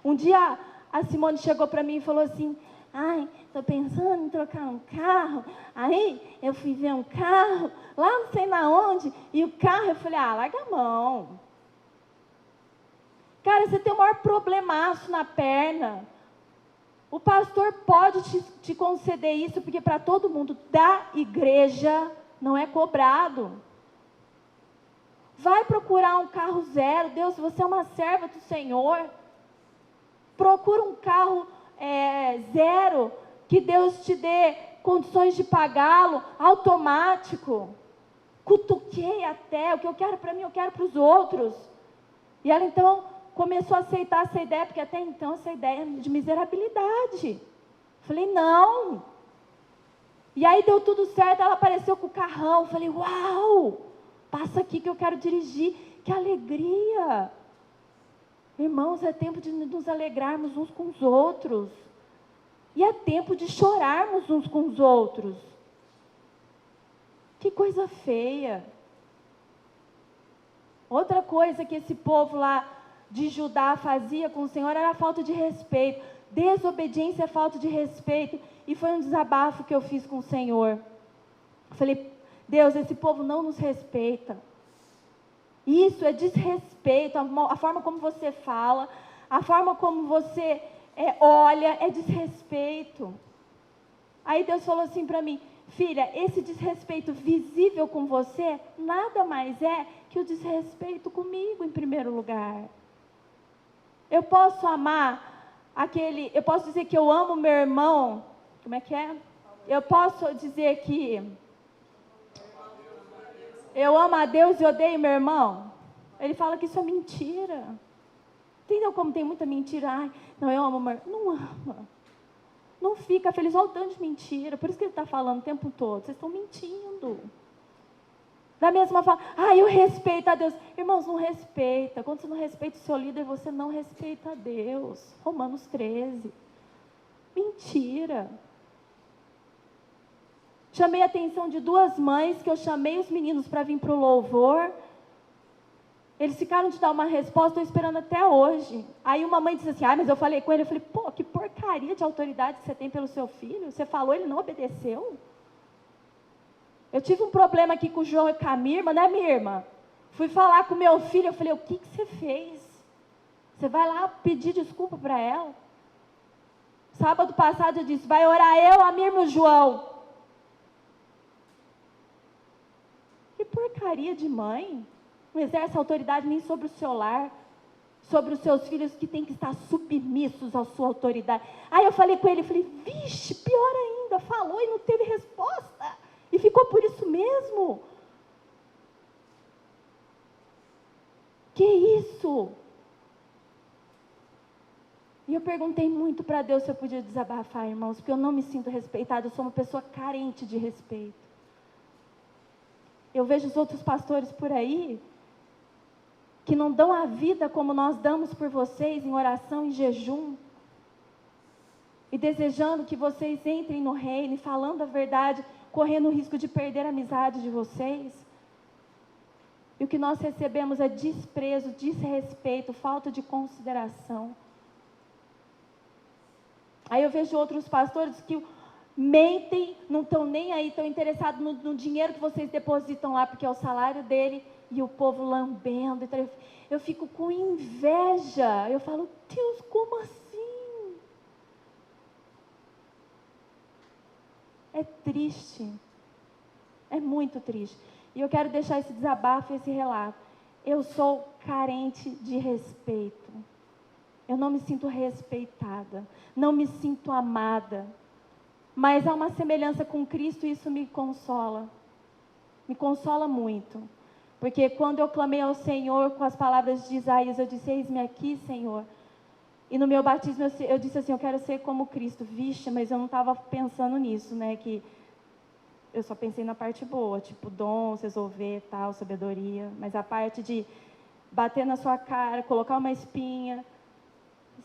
Um dia a Simone chegou para mim e falou assim, ai, estou pensando em trocar um carro. Aí eu fui ver um carro, lá não sei na onde, e o carro, eu falei, larga a mão. Cara, você tem o maior problemaço na perna. O pastor pode te conceder isso, porque para todo mundo da igreja não é cobrado. Vai procurar um carro zero. Deus, você é uma serva do Senhor. Procura um carro zero, que Deus te dê condições de pagá-lo, automático. Cutuquei até, o que eu quero para mim, eu quero para os outros. E ela então começou a aceitar essa ideia, porque até então essa ideia é de miserabilidade. Falei, não. E aí deu tudo certo, ela apareceu com o carrão. Falei, uau, passa aqui que eu quero dirigir. Que alegria. Irmãos, é tempo de nos alegrarmos uns com os outros. E é tempo de chorarmos uns com os outros. Que coisa feia. Outra coisa que esse povo lá de Judá fazia com o Senhor era a falta de respeito. Desobediência é falta de respeito. E foi um desabafo que eu fiz com o Senhor. Eu falei, Deus, esse povo não nos respeita. Isso é desrespeito. A forma como você fala, a forma como você olha, é desrespeito. Aí Deus falou assim para mim, filha, esse desrespeito visível com você, nada mais é que o desrespeito comigo em primeiro lugar. Eu posso amar eu posso dizer que eu amo meu irmão, como é que é? Eu posso dizer que eu amo a Deus e odeio meu irmão? Ele fala que isso é mentira. Entendeu como tem muita mentira? Ai, não, eu amo meu irmão. Não ama. Não fica feliz, olha o tanto de mentira. Por isso que ele está falando o tempo todo. Vocês estão mentindo. Da mesma forma, eu respeito a Deus. Irmãos, não respeita. Quando você não respeita o seu líder, você não respeita a Deus. Romanos 13. Mentira. Chamei a atenção de duas mães, que eu chamei os meninos para vir para o louvor. Eles ficaram de dar uma resposta, estou esperando até hoje. Aí uma mãe disse assim, mas eu falei com ele, eu falei, pô, que porcaria de autoridade que você tem pelo seu filho. Você falou, ele não obedeceu. Eu tive um problema aqui com o João e com a Mirma, né, Mirma? Fui falar com o meu filho, eu falei, o que você fez? Você vai lá pedir desculpa para ela? Sábado passado eu disse, vai orar eu, a Mirma e o João. Que porcaria de mãe. Não exerce autoridade nem sobre o seu lar, sobre os seus filhos que têm que estar submissos à sua autoridade. Aí eu falei com ele, eu falei, vixe, pior ainda, falou e não teve resposta. E ficou por isso mesmo. Que isso? E eu perguntei muito para Deus se eu podia desabafar, irmãos, porque eu não me sinto respeitada, eu sou uma pessoa carente de respeito. Eu vejo os outros pastores por aí, que não dão a vida como nós damos por vocês, em oração, em jejum, e desejando que vocês entrem no reino, e falando a verdade, correndo o risco de perder a amizade de vocês. E o que nós recebemos é desprezo, desrespeito, falta de consideração. Aí eu vejo outros pastores que mentem, não estão nem aí, estão interessados no dinheiro que vocês depositam lá, porque é o salário dele, e o povo lambendo. Então eu fico com inveja. Eu falo, Deus, como assim? É triste. É muito triste. E eu quero deixar esse desabafo, esse relato. Eu sou carente de respeito. Eu não me sinto respeitada, não me sinto amada. Mas há uma semelhança com Cristo e isso me consola muito. Porque quando eu clamei ao Senhor com as palavras de Isaías, eu disse, eis-me aqui, Senhor. E no meu batismo eu disse assim, eu quero ser como Cristo. Vixe, mas eu não estava pensando nisso, né? Que eu só pensei na parte boa, tipo dons, resolver, tal, sabedoria. Mas a parte de bater na sua cara, colocar uma espinha,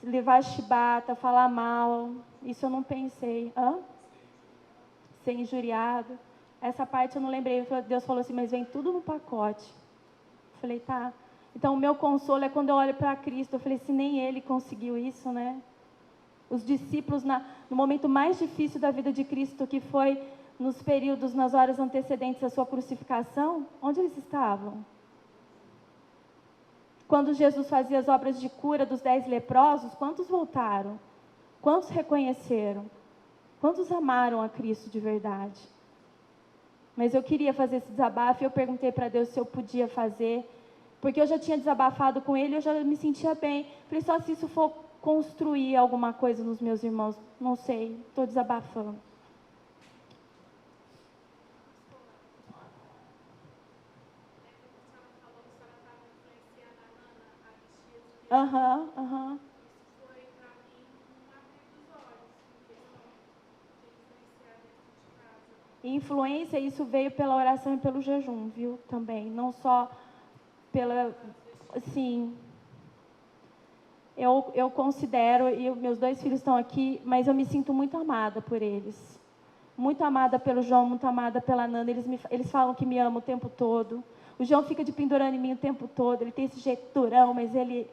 levar chibata, falar mal, isso eu não pensei. Ser injuriado. Essa parte eu não lembrei. Deus falou assim, mas vem tudo no pacote. Eu falei, tá. Então, o meu consolo é quando eu olho para Cristo. Eu falei, se nem Ele conseguiu isso, né? Os discípulos, no momento mais difícil da vida de Cristo, que foi nos períodos, nas horas antecedentes à sua crucificação, onde eles estavam? Quando Jesus fazia as obras de cura dos 10 leprosos, quantos voltaram? Quantos reconheceram? Quantos amaram a Cristo de verdade? Mas eu queria fazer esse desabafo e eu perguntei para Deus se eu podia fazer, porque eu já tinha desabafado com Ele, eu já me sentia bem. Falei, só se isso for construir alguma coisa nos meus irmãos, não sei, estou desabafando. Aham. E influência, isso veio pela oração e pelo jejum, viu? Também, não só pela... Sim. Eu considero, e meus 2 filhos estão aqui, mas eu me sinto muito amada por eles. Muito amada pelo João, muito amada pela Nana. Eles falam que me amam o tempo todo. O João fica de pendurando em mim o tempo todo. Ele tem esse jeito durão, mas ele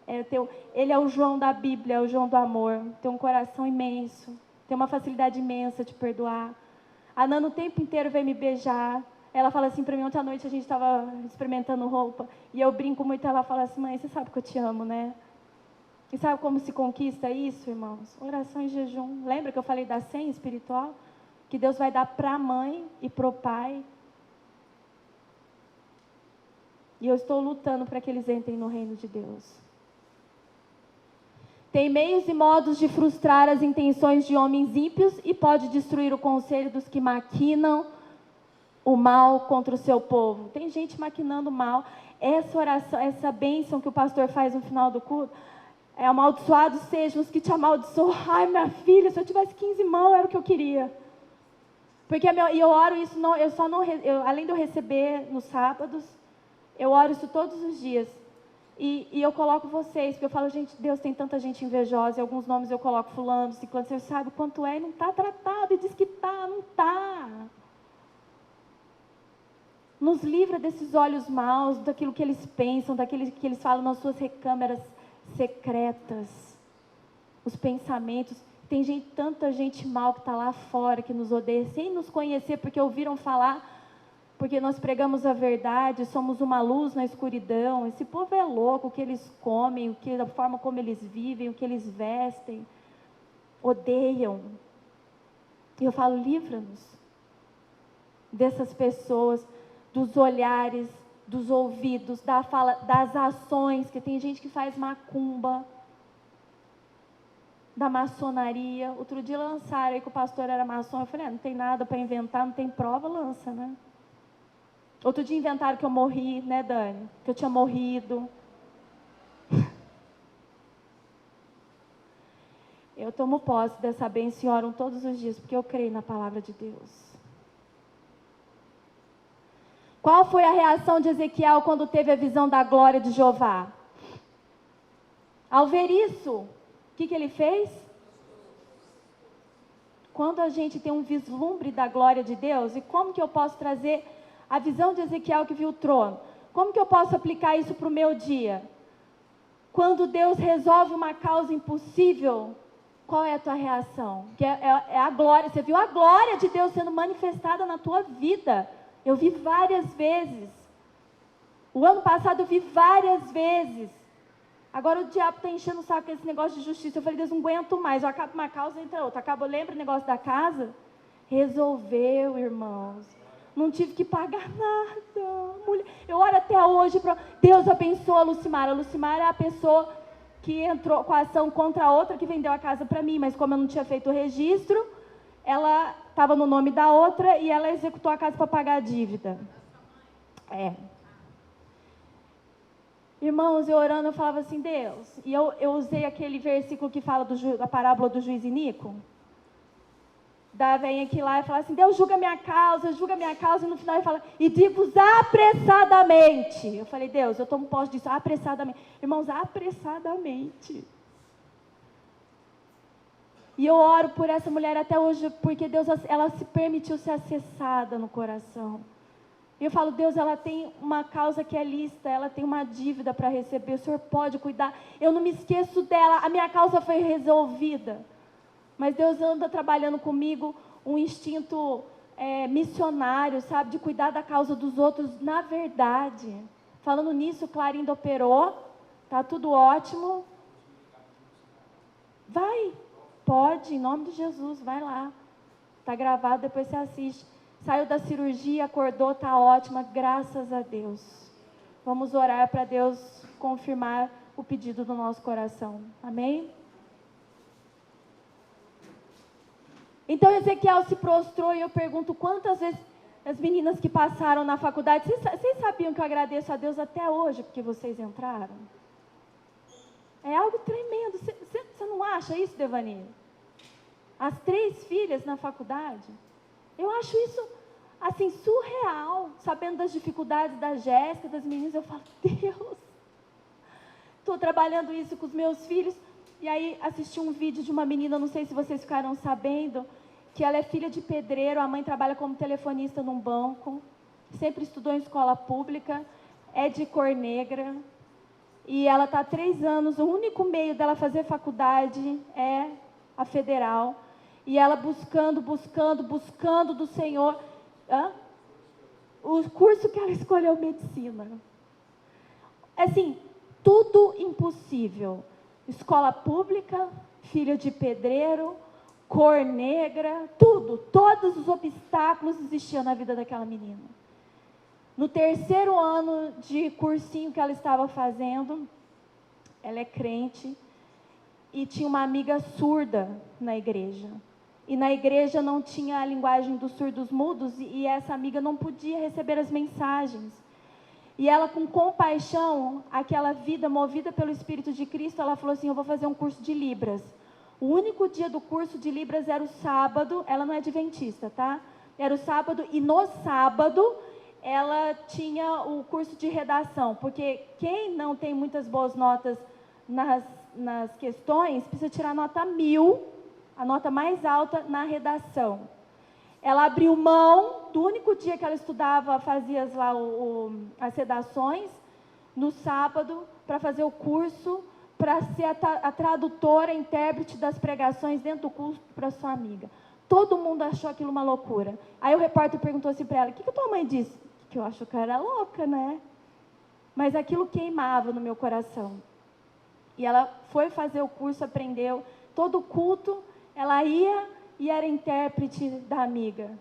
é o João da Bíblia, é o João do amor. Tem um coração imenso. Tem uma facilidade imensa de perdoar. A Nana o tempo inteiro vem me beijar. Ela fala assim para mim, ontem à noite a gente estava experimentando roupa. E eu brinco muito, ela fala assim, mãe, você sabe que eu te amo, né? E sabe como se conquista isso, irmãos? Oração e jejum. Lembra que eu falei da senha espiritual? Que Deus vai dar para a mãe e para o pai. E eu estou lutando para que eles entrem no reino de Deus. Tem meios e modos de frustrar as intenções de homens ímpios e pode destruir o conselho dos que maquinam o mal contra o seu povo. Tem gente maquinando mal. Essa oração, essa bênção que o pastor faz no final do culto, é amaldiçoados sejam os que te amaldiçoam. Ai, minha filha, se eu tivesse 15 mãos, era o que eu queria. Porque eu oro isso, além de eu receber nos sábados, eu oro isso todos os dias. E eu coloco vocês, porque eu falo, gente, Deus tem tanta gente invejosa, e alguns nomes eu coloco fulano, ciclano, você sabe o quanto é, e não está tratado, e diz que está, não está. Nos livra desses olhos maus, daquilo que eles pensam, daquilo que eles falam nas suas recâmaras secretas, os pensamentos. Tem tanta gente mal que está lá fora, que nos odeia, sem nos conhecer, porque ouviram falar, porque nós pregamos a verdade, somos uma luz na escuridão. Esse povo é louco, o que eles comem, a forma como eles vivem, o que eles vestem, odeiam. E eu falo, livra-nos dessas pessoas, dos olhares, dos ouvidos, da fala, das ações, que tem gente que faz macumba, da maçonaria. Outro dia lançaram aí que o pastor era maçom, eu falei, não tem nada para inventar, não tem prova, lança, né? Outro dia inventaram que eu morri, né, Dani? Que eu tinha morrido. Eu tomo posse dessa bênção e oro todos os dias, porque eu creio na palavra de Deus. Qual foi a reação de Ezequiel quando teve a visão da glória de Jeová? Ao ver isso, o que ele fez? Quando a gente tem um vislumbre da glória de Deus, e como que eu posso trazer a visão de Ezequiel que viu o trono? Como que eu posso aplicar isso para o meu dia? Quando Deus resolve uma causa impossível, qual é a tua reação? Que é a glória, você viu a glória de Deus sendo manifestada na tua vida. Eu vi várias vezes. O ano passado eu vi várias vezes. Agora o diabo está enchendo o saco com esse negócio de justiça. Eu falei, Deus, não aguento mais. Eu acabo uma causa, entra outra. Lembra o negócio da casa? Resolveu, irmãos. Não tive que pagar nada. Mulher, eu oro até hoje para Deus abençoa a Lucimara. A Lucimara é a pessoa que entrou com a ação contra a outra que vendeu a casa para mim, mas como eu não tinha feito o registro, ela estava no nome da outra e ela executou a casa para pagar a dívida. Irmãos, eu orando, eu falava assim, Deus, e eu usei aquele versículo que fala da parábola do juiz Inico, da velhinha aqui lá e fala assim, Deus julga minha causa, e no final ele fala, e digo-vos apressadamente. Eu falei, Deus, eu tomo posse disso, apressadamente. Irmãos, apressadamente. E eu oro por essa mulher até hoje, porque Deus, ela se permitiu ser acessada no coração. E eu falo, Deus, ela tem uma causa que é lista, ela tem uma dívida para receber, o Senhor pode cuidar. Eu não me esqueço dela, a minha causa foi resolvida. Mas Deus anda trabalhando comigo um instinto missionário, sabe? De cuidar da causa dos outros, na verdade. Falando nisso, Clarindo operou, tá tudo ótimo. Vai, pode, em nome de Jesus, vai lá. Tá gravado, depois você assiste. Saiu da cirurgia, acordou, tá ótima, graças a Deus. Vamos orar para Deus confirmar o pedido do nosso coração. Amém? Então Ezequiel se prostrou e eu pergunto quantas vezes as meninas que passaram na faculdade, vocês sabiam que eu agradeço a Deus até hoje porque vocês entraram? É algo tremendo, você não acha isso, Devani? As 3 filhas na faculdade, eu acho isso assim surreal, sabendo das dificuldades da Jéssica, das meninas, eu falo, Deus, estou trabalhando isso com os meus filhos. E aí assisti um vídeo de uma menina, não sei se vocês ficaram sabendo, que ela é filha de pedreiro, a mãe trabalha como telefonista num banco, sempre estudou em escola pública, é de cor negra, e ela está há 3 anos, o único meio dela fazer faculdade é a federal, e ela buscando do Senhor, o curso que ela escolheu, medicina. Assim, tudo impossível. Escola pública, filha de pedreiro, cor negra, tudo, todos os obstáculos existiam na vida daquela menina. No 3º ano de cursinho que ela estava fazendo, ela é crente, e tinha uma amiga surda na igreja. E na igreja não tinha a linguagem dos surdos mudos, e essa amiga não podia receber as mensagens. E ela, com compaixão, aquela vida movida pelo Espírito de Cristo, ela falou assim, eu vou fazer um curso de Libras. O único dia do curso de Libras era o sábado, ela não é adventista, tá? Era o sábado, e no sábado ela tinha o curso de redação, porque quem não tem muitas boas notas nas questões, precisa tirar nota 1000, a nota mais alta na redação. Ela abriu mão do único dia que ela estudava, fazia lá as redações, no sábado, para fazer o curso, para ser a tradutora, intérprete das pregações dentro do curso para sua amiga. Todo mundo achou aquilo uma loucura. Aí o repórter perguntou assim para ela, o que a tua mãe disse? Que eu acho que eu era louca, né? Mas aquilo queimava no meu coração. E ela foi fazer o curso, aprendeu. Todo culto, ela ia e era intérprete da amiga.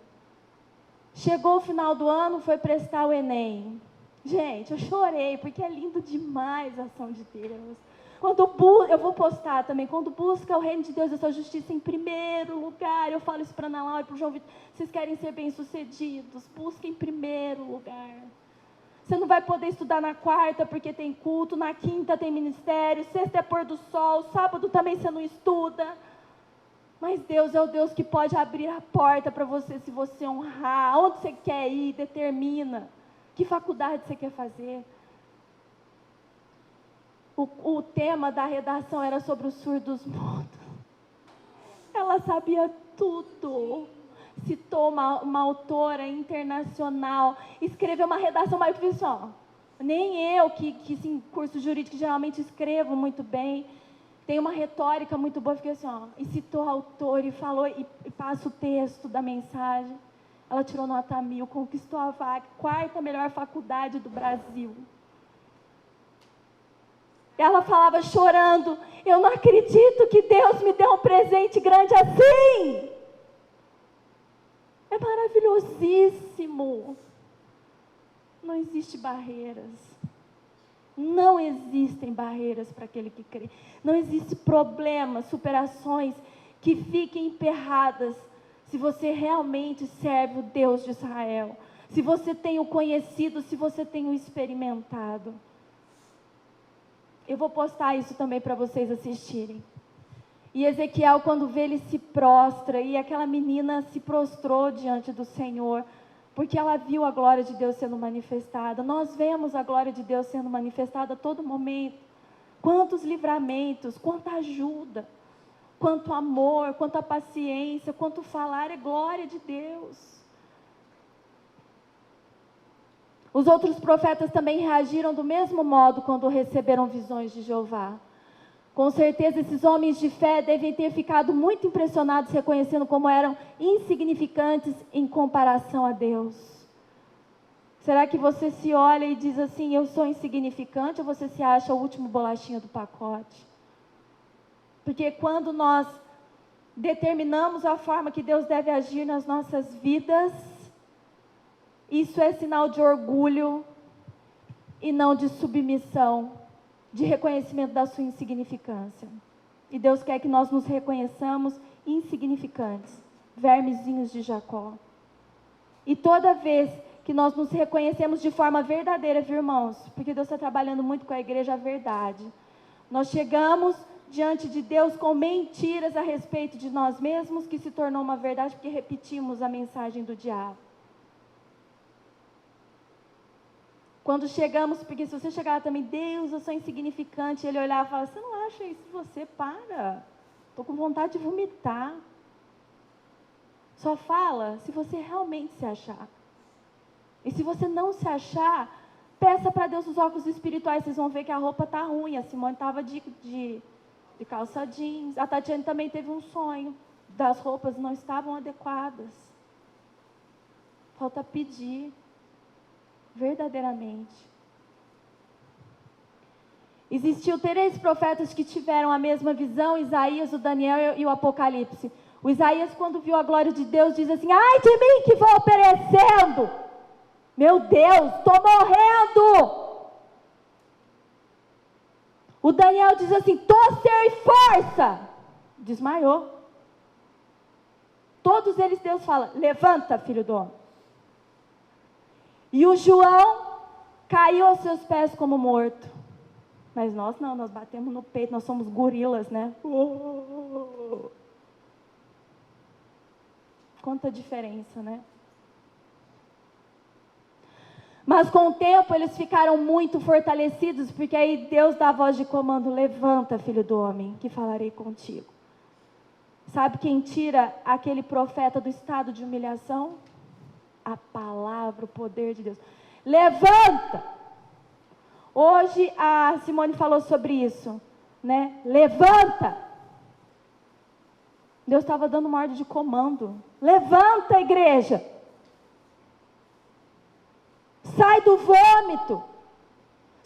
Chegou o final do ano, foi prestar o Enem. Gente, eu chorei, porque é lindo demais a ação de Deus. Eu vou postar também, quando busca o reino de Deus e a sua justiça em primeiro lugar, eu falo isso para a Ana Laura e para o João Vitor, vocês querem ser bem-sucedidos, busquem em primeiro lugar. Você não vai poder estudar na quarta porque tem culto, na quinta tem ministério, sexta é pôr do sol, sábado também você não estuda. Mas Deus é o Deus que pode abrir a porta para você, se você honrar. Onde você quer ir, determina. Que faculdade você quer fazer? O tema da redação era sobre os surdos mudos. Ela sabia tudo. Citou uma autora internacional. Escreveu uma redação, mas eu disse, nem eu, que em curso jurídico geralmente escrevo muito bem, tem uma retórica muito boa, fiquei assim, e citou a autora e falou, e passa o texto da mensagem. Ela tirou nota 1000, conquistou a vaga, 4ª melhor faculdade do Brasil. Ela falava chorando, eu não acredito que Deus me deu um presente grande assim. É maravilhosíssimo. Não existe barreiras. Não existem barreiras para aquele que crê. Não existe problemas, superações que fiquem emperradas se você realmente serve o Deus de Israel. Se você tem o conhecido, se você tem o experimentado. Eu vou postar isso também para vocês assistirem. E Ezequiel, quando vê, ele se prostra, e aquela menina se prostrou diante do Senhor, porque ela viu a glória de Deus sendo manifestada. Nós vemos a glória de Deus sendo manifestada a todo momento. Quantos livramentos, quanta ajuda, quanto amor, quanta paciência, quanto falar é glória de Deus. Os outros profetas também reagiram do mesmo modo quando receberam visões de Jeová. Com certeza esses homens de fé devem ter ficado muito impressionados, reconhecendo como eram insignificantes em comparação a Deus. Será que você se olha e diz assim, eu sou insignificante, ou você se acha o último bolachinho do pacote? Porque quando nós determinamos a forma que Deus deve agir nas nossas vidas, isso é sinal de orgulho e não de submissão, de reconhecimento da sua insignificância. E Deus quer que nós nos reconheçamos insignificantes, vermezinhos de Jacó. E toda vez que nós nos reconhecemos de forma verdadeira, viu, irmãos? Porque Deus está trabalhando muito com a igreja a verdade. Nós chegamos diante de Deus com mentiras a respeito de nós mesmos, que se tornou uma verdade porque repetimos a mensagem do diabo. Quando chegamos, porque se você chegar lá também, Deus, eu sou insignificante, ele olhar e falar, você não acha isso de você? Para, estou com vontade de vomitar. Só fala se você realmente se achar. E se você não se achar, peça para Deus os óculos espirituais, vocês vão ver que a roupa está ruim. A Simone estava de calça jeans, a Tatiane também teve um sonho, das roupas não estavam adequadas. Falta pedir. Verdadeiramente. Existiu 3 profetas que tiveram a mesma visão, Isaías, o Daniel e o Apocalipse. O Isaías, quando viu a glória de Deus, diz assim, ai de mim que vou perecendo, meu Deus, estou morrendo. O Daniel diz assim, estou sem força, desmaiou. Todos eles Deus fala, levanta, filho do homem. E o João caiu aos seus pés como morto. Mas nós não, nós batemos no peito, nós somos gorilas, né? Quanta diferença, né? Mas com o tempo eles ficaram muito fortalecidos, porque aí Deus dá a voz de comando, levanta, filho do homem, que falarei contigo. Sabe quem tira aquele profeta do estado de humilhação? A palavra, o poder de Deus. Levanta! Hoje a Simone falou sobre isso, né? Levanta! Deus estava dando uma ordem de comando. Levanta, igreja! Sai do vômito!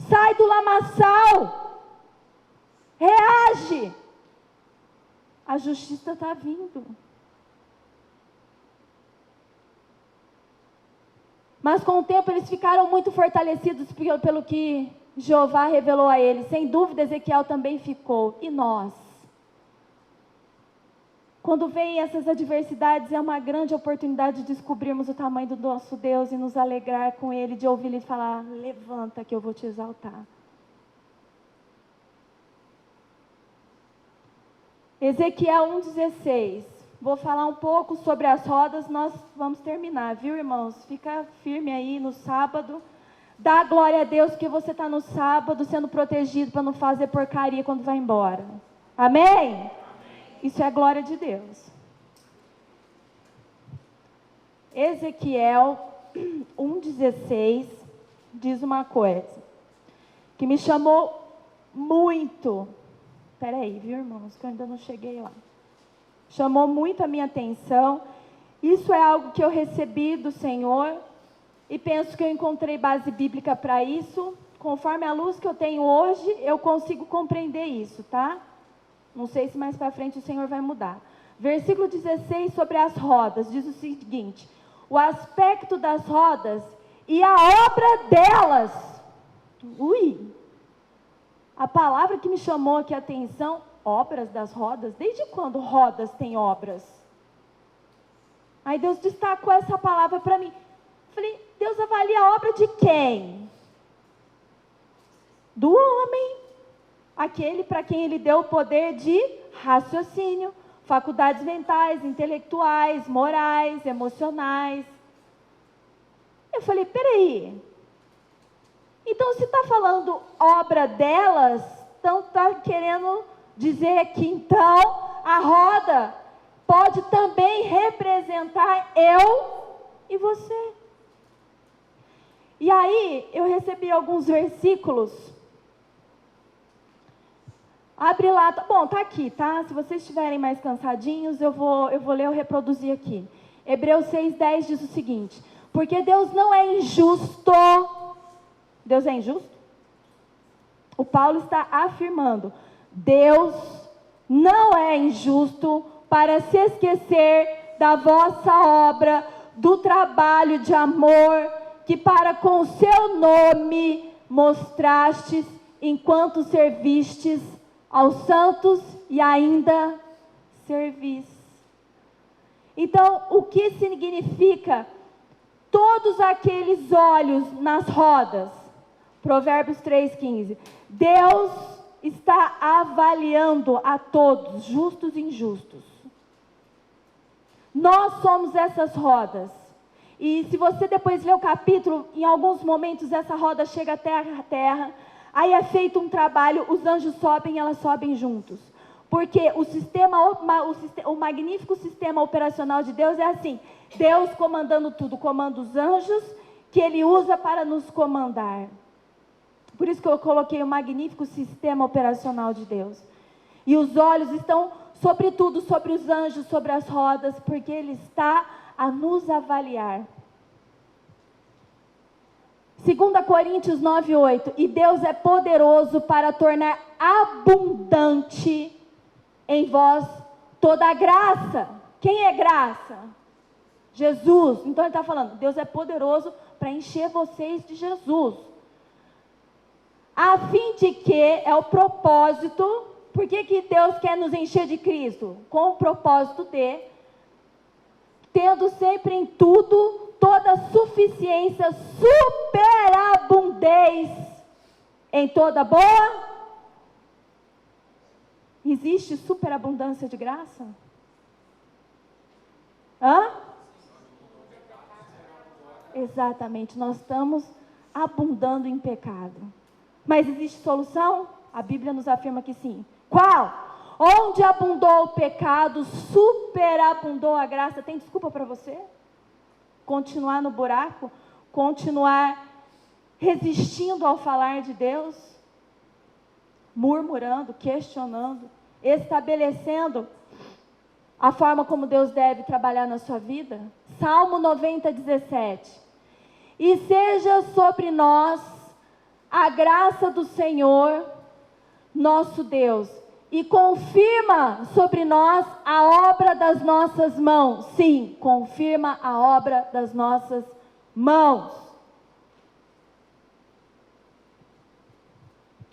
Sai do lamaçal! Reage! A justiça está vindo. Mas com o tempo eles ficaram muito fortalecidos pelo que Jeová revelou a eles. Sem dúvida Ezequiel também ficou. E nós? Quando vêm essas adversidades, é uma grande oportunidade de descobrirmos o tamanho do nosso Deus e nos alegrar com Ele, de ouvir Ele falar, levanta que eu vou te exaltar. Ezequiel 1,16. Vou falar um pouco sobre as rodas, nós vamos terminar, viu, irmãos? Fica firme aí no sábado. Dá glória a Deus que você está no sábado sendo protegido para não fazer porcaria quando vai embora. Amém? Amém? Isso é glória de Deus. Ezequiel 1,16 diz uma coisa que me chamou muito. Espera aí, viu, irmãos, que eu ainda não cheguei lá. Chamou muito a minha atenção. Isso é algo que eu recebi do Senhor e penso que eu encontrei base bíblica para isso. Conforme a luz que eu tenho hoje, eu consigo compreender isso, tá? Não sei se mais para frente o Senhor vai mudar. Versículo 16 sobre as rodas, diz o seguinte: o aspecto das rodas e a obra delas. Ui! A palavra que me chamou aqui a atenção, obras das rodas. Desde quando rodas têm obras? Aí Deus destacou essa palavra para mim. Falei, Deus avalia a obra de quem? Do homem. Aquele para quem ele deu o poder de raciocínio, faculdades mentais, intelectuais, morais, emocionais. Eu falei, peraí. Então, se está falando obra delas, então está querendo dizer que então a roda pode também representar eu e você. E aí, eu recebi alguns versículos. Abre lá, tá bom, tá aqui, tá? Se vocês estiverem mais cansadinhos, eu vou ler ou reproduzir aqui. Hebreus 6:10 diz o seguinte: porque Deus não é injusto. Deus é injusto? O Paulo está afirmando, Deus não é injusto para se esquecer da vossa obra, do trabalho de amor, que para com o seu nome mostrastes, enquanto servistes aos santos e ainda servis. Então, o que significa todos aqueles olhos nas rodas? Provérbios 3:15. Deus está avaliando a todos, justos e injustos. Nós somos essas rodas. E se você depois ler o capítulo, em alguns momentos essa roda chega até a terra. Aí é feito um trabalho, os anjos sobem, elas sobem juntos. Porque o magnífico sistema operacional de Deus é assim. Deus comandando tudo, comanda os anjos, que Ele usa para nos comandar. Por isso que eu coloquei o magnífico sistema operacional de Deus. E os olhos estão sobre tudo, sobre os anjos, sobre as rodas, porque Ele está a nos avaliar. 2 Coríntios 9:8. E Deus é poderoso para tornar abundante em vós toda a graça. Quem é graça? Jesus. Então ele está falando, Deus é poderoso para encher vocês de Jesus. A fim de que, é o propósito, por que Deus quer nos encher de Cristo? Com o propósito de, tendo sempre em tudo, toda suficiência, superabundez em toda boa. Existe superabundância de graça? Hã? Exatamente, nós estamos abundando em pecado. Mas existe solução? A Bíblia nos afirma que sim. Qual? Onde abundou o pecado, superabundou a graça. Tem desculpa para você? Continuar no buraco? Continuar resistindo ao falar de Deus? Murmurando, questionando, estabelecendo a forma como Deus deve trabalhar na sua vida? Salmo 90:17. E seja sobre nós a graça do Senhor, nosso Deus, e confirma sobre nós a obra das nossas mãos. Sim, confirma a obra das nossas mãos.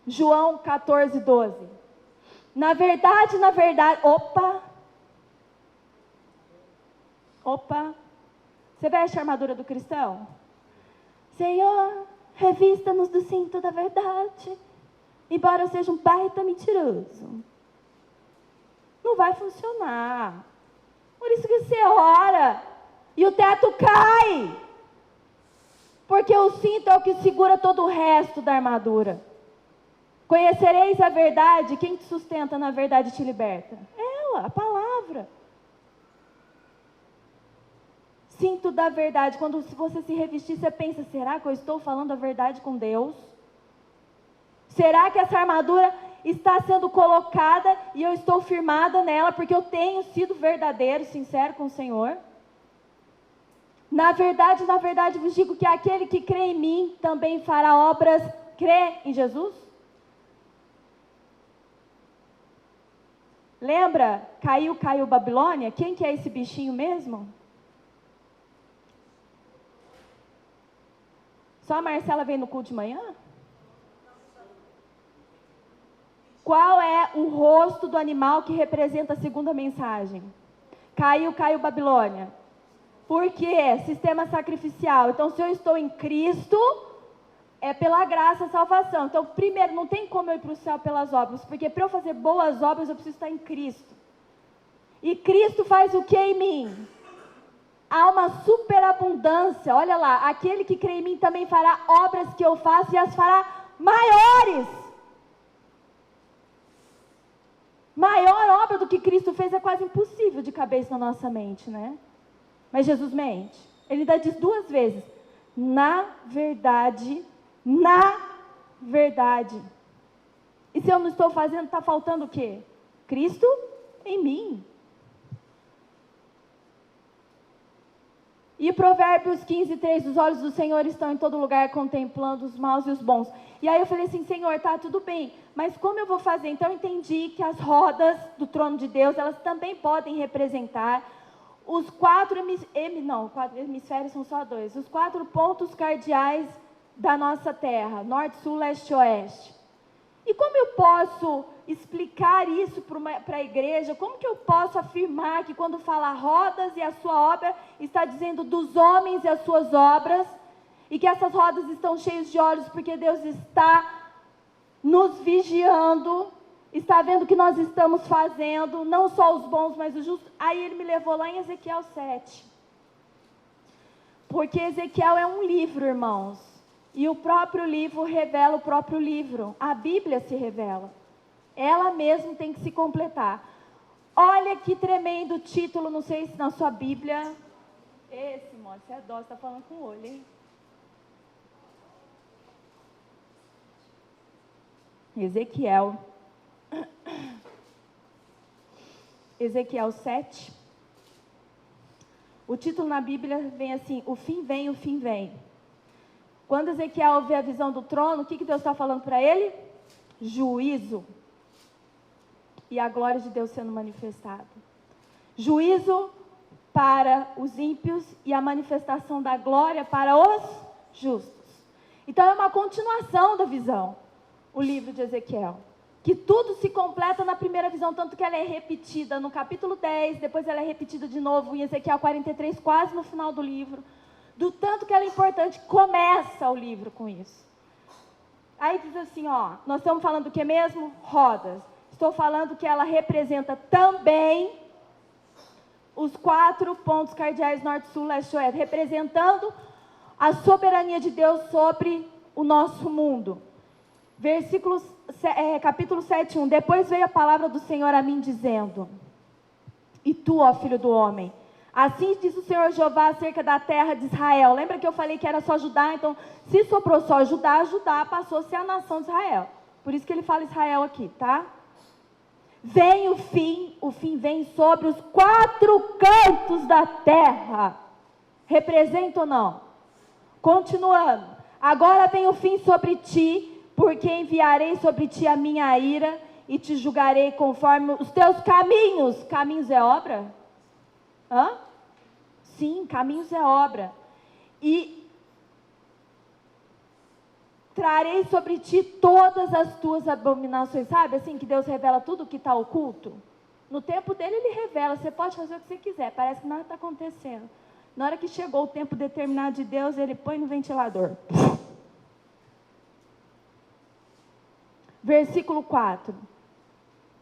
João 14:12. Na verdade, opa, você veste a armadura do cristão? Senhor, revista-nos do cinto da verdade, embora eu seja um baita mentiroso. Não vai funcionar. Por isso que você ora e o teto cai. Porque o cinto é o que segura todo o resto da armadura. Conhecereis a verdade, quem te sustenta na verdade te liberta? Ela, a palavra. Cinto da verdade. Quando você se revestir, você pensa, será que eu estou falando a verdade com Deus? Será que essa armadura está sendo colocada e eu estou firmada nela porque eu tenho sido verdadeiro, sincero com o Senhor? Na verdade vos digo que aquele que crê em mim também fará obras. Crê em Jesus? Lembra? Caiu Babilônia? Quem que é esse bichinho mesmo? Só a Marcela veio no culto de manhã? Qual é o rosto do animal que representa a segunda mensagem? Caiu Babilônia. Por quê? Sistema sacrificial. Então, se eu estou em Cristo, é pela graça a salvação. Então, primeiro, não tem como eu ir para o céu pelas obras, porque para eu fazer boas obras, eu preciso estar em Cristo. E Cristo faz o que em mim? Há uma superabundância. Olha lá, aquele que crê em mim também fará obras que eu faço e as fará maiores. Maior obra do que Cristo fez é quase impossível de caber isso na nossa mente, né? Mas Jesus mente. Ele ainda diz 2 vezes: na verdade. E se eu não estou fazendo, está faltando o quê? Cristo em mim. E Provérbios 15:3, os olhos do Senhor estão em todo lugar, contemplando os maus e os bons. E aí eu falei assim, Senhor, tá tudo bem, mas como eu vou fazer? Então eu entendi que as rodas do trono de Deus, elas também podem representar os 4 hemisférios são só 2, os 4 pontos cardeais da nossa terra, norte, sul, leste e oeste. E como eu posso explicar isso para a igreja? Como que eu posso afirmar que quando fala rodas e a sua obra, está dizendo dos homens e as suas obras, e que essas rodas estão cheias de olhos porque Deus está nos vigiando, está vendo o que nós estamos fazendo, não só os bons, mas os justos. Aí ele me levou lá em Ezequiel 7. Porque Ezequiel é um livro, irmãos. E o próprio livro revela o próprio livro. A Bíblia se revela. Ela mesma tem que se completar. Olha que tremendo título, não sei se na sua Bíblia. Esse, moço, você é dó, você está falando com o olho, hein? Ezequiel 7. O título na Bíblia vem assim: o fim vem, o fim vem. Quando Ezequiel vê a visão do trono, o que Deus está falando para ele? Juízo. E a glória de Deus sendo manifestada. Juízo para os ímpios e a manifestação da glória para os justos. Então é uma continuação da visão, o livro de Ezequiel. Que tudo se completa na primeira visão, tanto que ela é repetida no capítulo 10, depois ela é repetida de novo em Ezequiel 43, quase no final do livro. Do tanto que ela é importante, começa o livro com isso. Aí diz assim, ó, nós estamos falando do que mesmo? Rodas. Estou falando que ela representa também os 4 pontos cardeais norte, sul, leste e oeste, representando a soberania de Deus sobre o nosso mundo. Capítulo 7:1. Depois veio a palavra do Senhor a mim dizendo: e tu, ó filho do homem, assim diz o Senhor Jeová acerca da terra de Israel. Lembra que eu falei que era só Judá? Então, se sobrou só Judá, Judá passou a ser a nação de Israel. Por isso que ele fala Israel aqui, tá? Vem o fim vem sobre os 4 cantos da terra. Representa ou não? Continuando. Agora vem o fim sobre ti, porque enviarei sobre ti a minha ira e te julgarei conforme os teus caminhos. Caminhos é obra? Hã? Sim, caminhos é obra. E trarei sobre ti todas as tuas abominações. Sabe assim que Deus revela tudo o que está oculto? No tempo dele ele revela, você pode fazer o que você quiser, parece que nada está acontecendo. Na hora que chegou o tempo determinado de Deus, ele põe no ventilador. Versículo 4.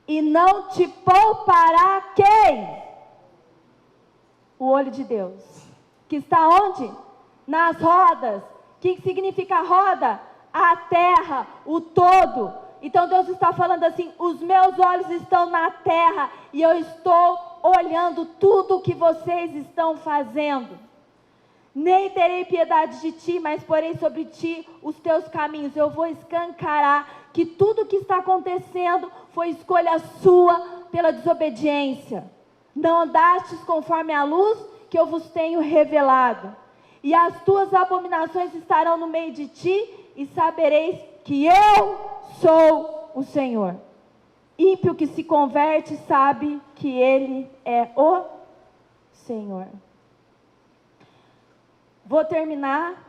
E não te poupará quem? O olho de Deus. Que está onde? Nas rodas. O que significa roda? A terra, o todo. Então Deus está falando assim, os meus olhos estão na terra e eu estou olhando tudo o que vocês estão fazendo. Nem terei piedade de ti, mas porei sobre ti os teus caminhos. Eu vou escancarar que tudo o que está acontecendo foi escolha sua pela desobediência. Não andastes conforme a luz que eu vos tenho revelado. E as tuas abominações estarão no meio de ti, e sabereis que eu sou o Senhor. Ímpio que se converte sabe que ele é o Senhor. Vou terminar.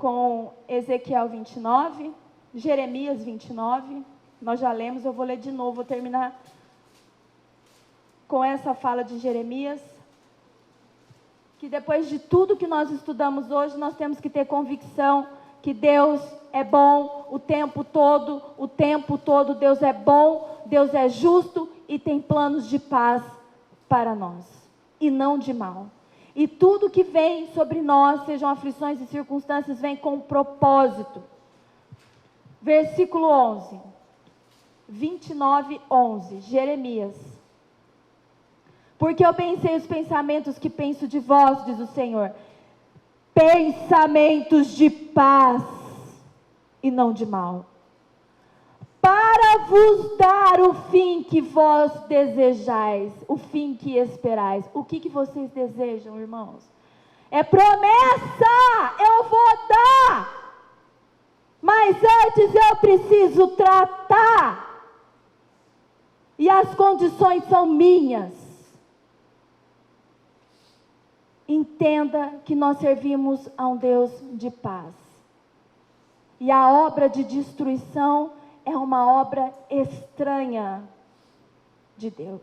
com Ezequiel 29, Jeremias 29. Nós já lemos, eu vou ler de novo, vou terminar com essa fala de Jeremias. Que depois de tudo que nós estudamos hoje, nós temos que ter convicção que Deus é bom o tempo todo Deus é bom, Deus é justo e tem planos de paz para nós, e não de mal. E tudo que vem sobre nós, sejam aflições e circunstâncias, vem com propósito. Versículo 11, 29, 11, Jeremias. Porque eu pensei os pensamentos que penso de vós, diz o Senhor, pensamentos de paz e não de mal, para vos dar o fim que vós desejais, o fim que esperais. O que vocês desejam, irmãos? É promessa, eu vou dar, mas antes eu preciso tratar, e as condições são minhas. Entenda que nós servimos a um Deus de paz. E a obra de destruição é uma obra estranha de Deus.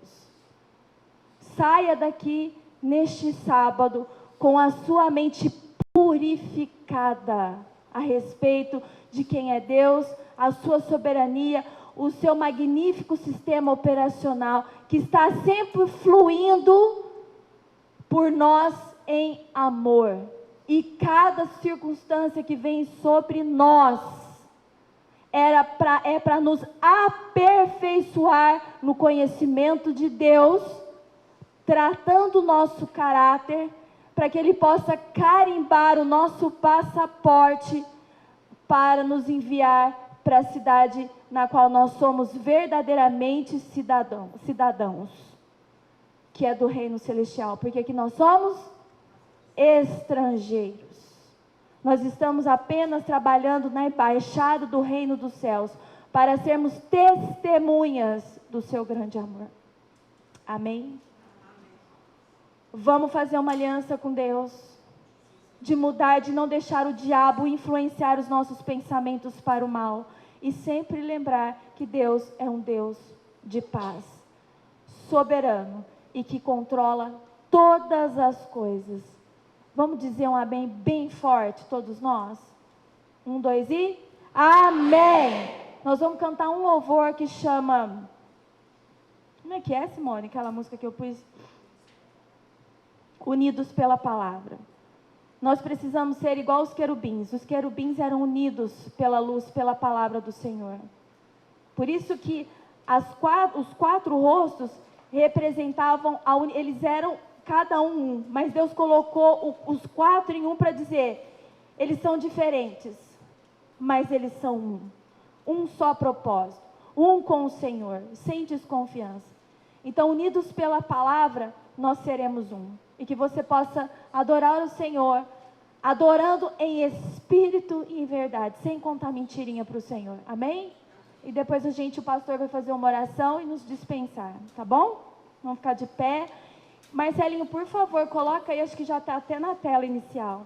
Saia daqui neste sábado com a sua mente purificada a respeito de quem é Deus, a sua soberania, o seu magnífico sistema operacional que está sempre fluindo por nós em amor, e cada circunstância que vem sobre nós é para nos aperfeiçoar no conhecimento de Deus, tratando o nosso caráter, para que Ele possa carimbar o nosso passaporte para nos enviar para a cidade na qual nós somos verdadeiramente cidadãos, que é do reino celestial, porque aqui nós somos estrangeiros. Nós estamos apenas trabalhando na embaixada do reino dos céus, para sermos testemunhas do seu grande amor. Amém? Vamos fazer uma aliança com Deus, de mudar, de não deixar o diabo influenciar os nossos pensamentos para o mal, e sempre lembrar que Deus é um Deus de paz, soberano, e que controla todas as coisas. Vamos dizer um amém bem forte, todos nós? 1, 2 e... amém! Nós vamos cantar um louvor que chama... Como é que é, Simone? Aquela música que eu pus... Unidos pela palavra. Nós precisamos ser igual os querubins. Os querubins eram unidos pela luz, pela palavra do Senhor. Por isso que os 4 rostos representavam, eles eram cada um, mas Deus colocou os 4 em um para dizer, eles são diferentes, mas eles são um só propósito, um com o Senhor, sem desconfiança. Então, unidos pela palavra, nós seremos um, e que você possa adorar o Senhor, adorando em espírito e em verdade, sem contar mentirinha para o Senhor, amém? E depois o pastor vai fazer uma oração e nos dispensar, tá bom? Vamos ficar de pé. Marcelinho, por favor, coloca aí, acho que já está até na tela inicial.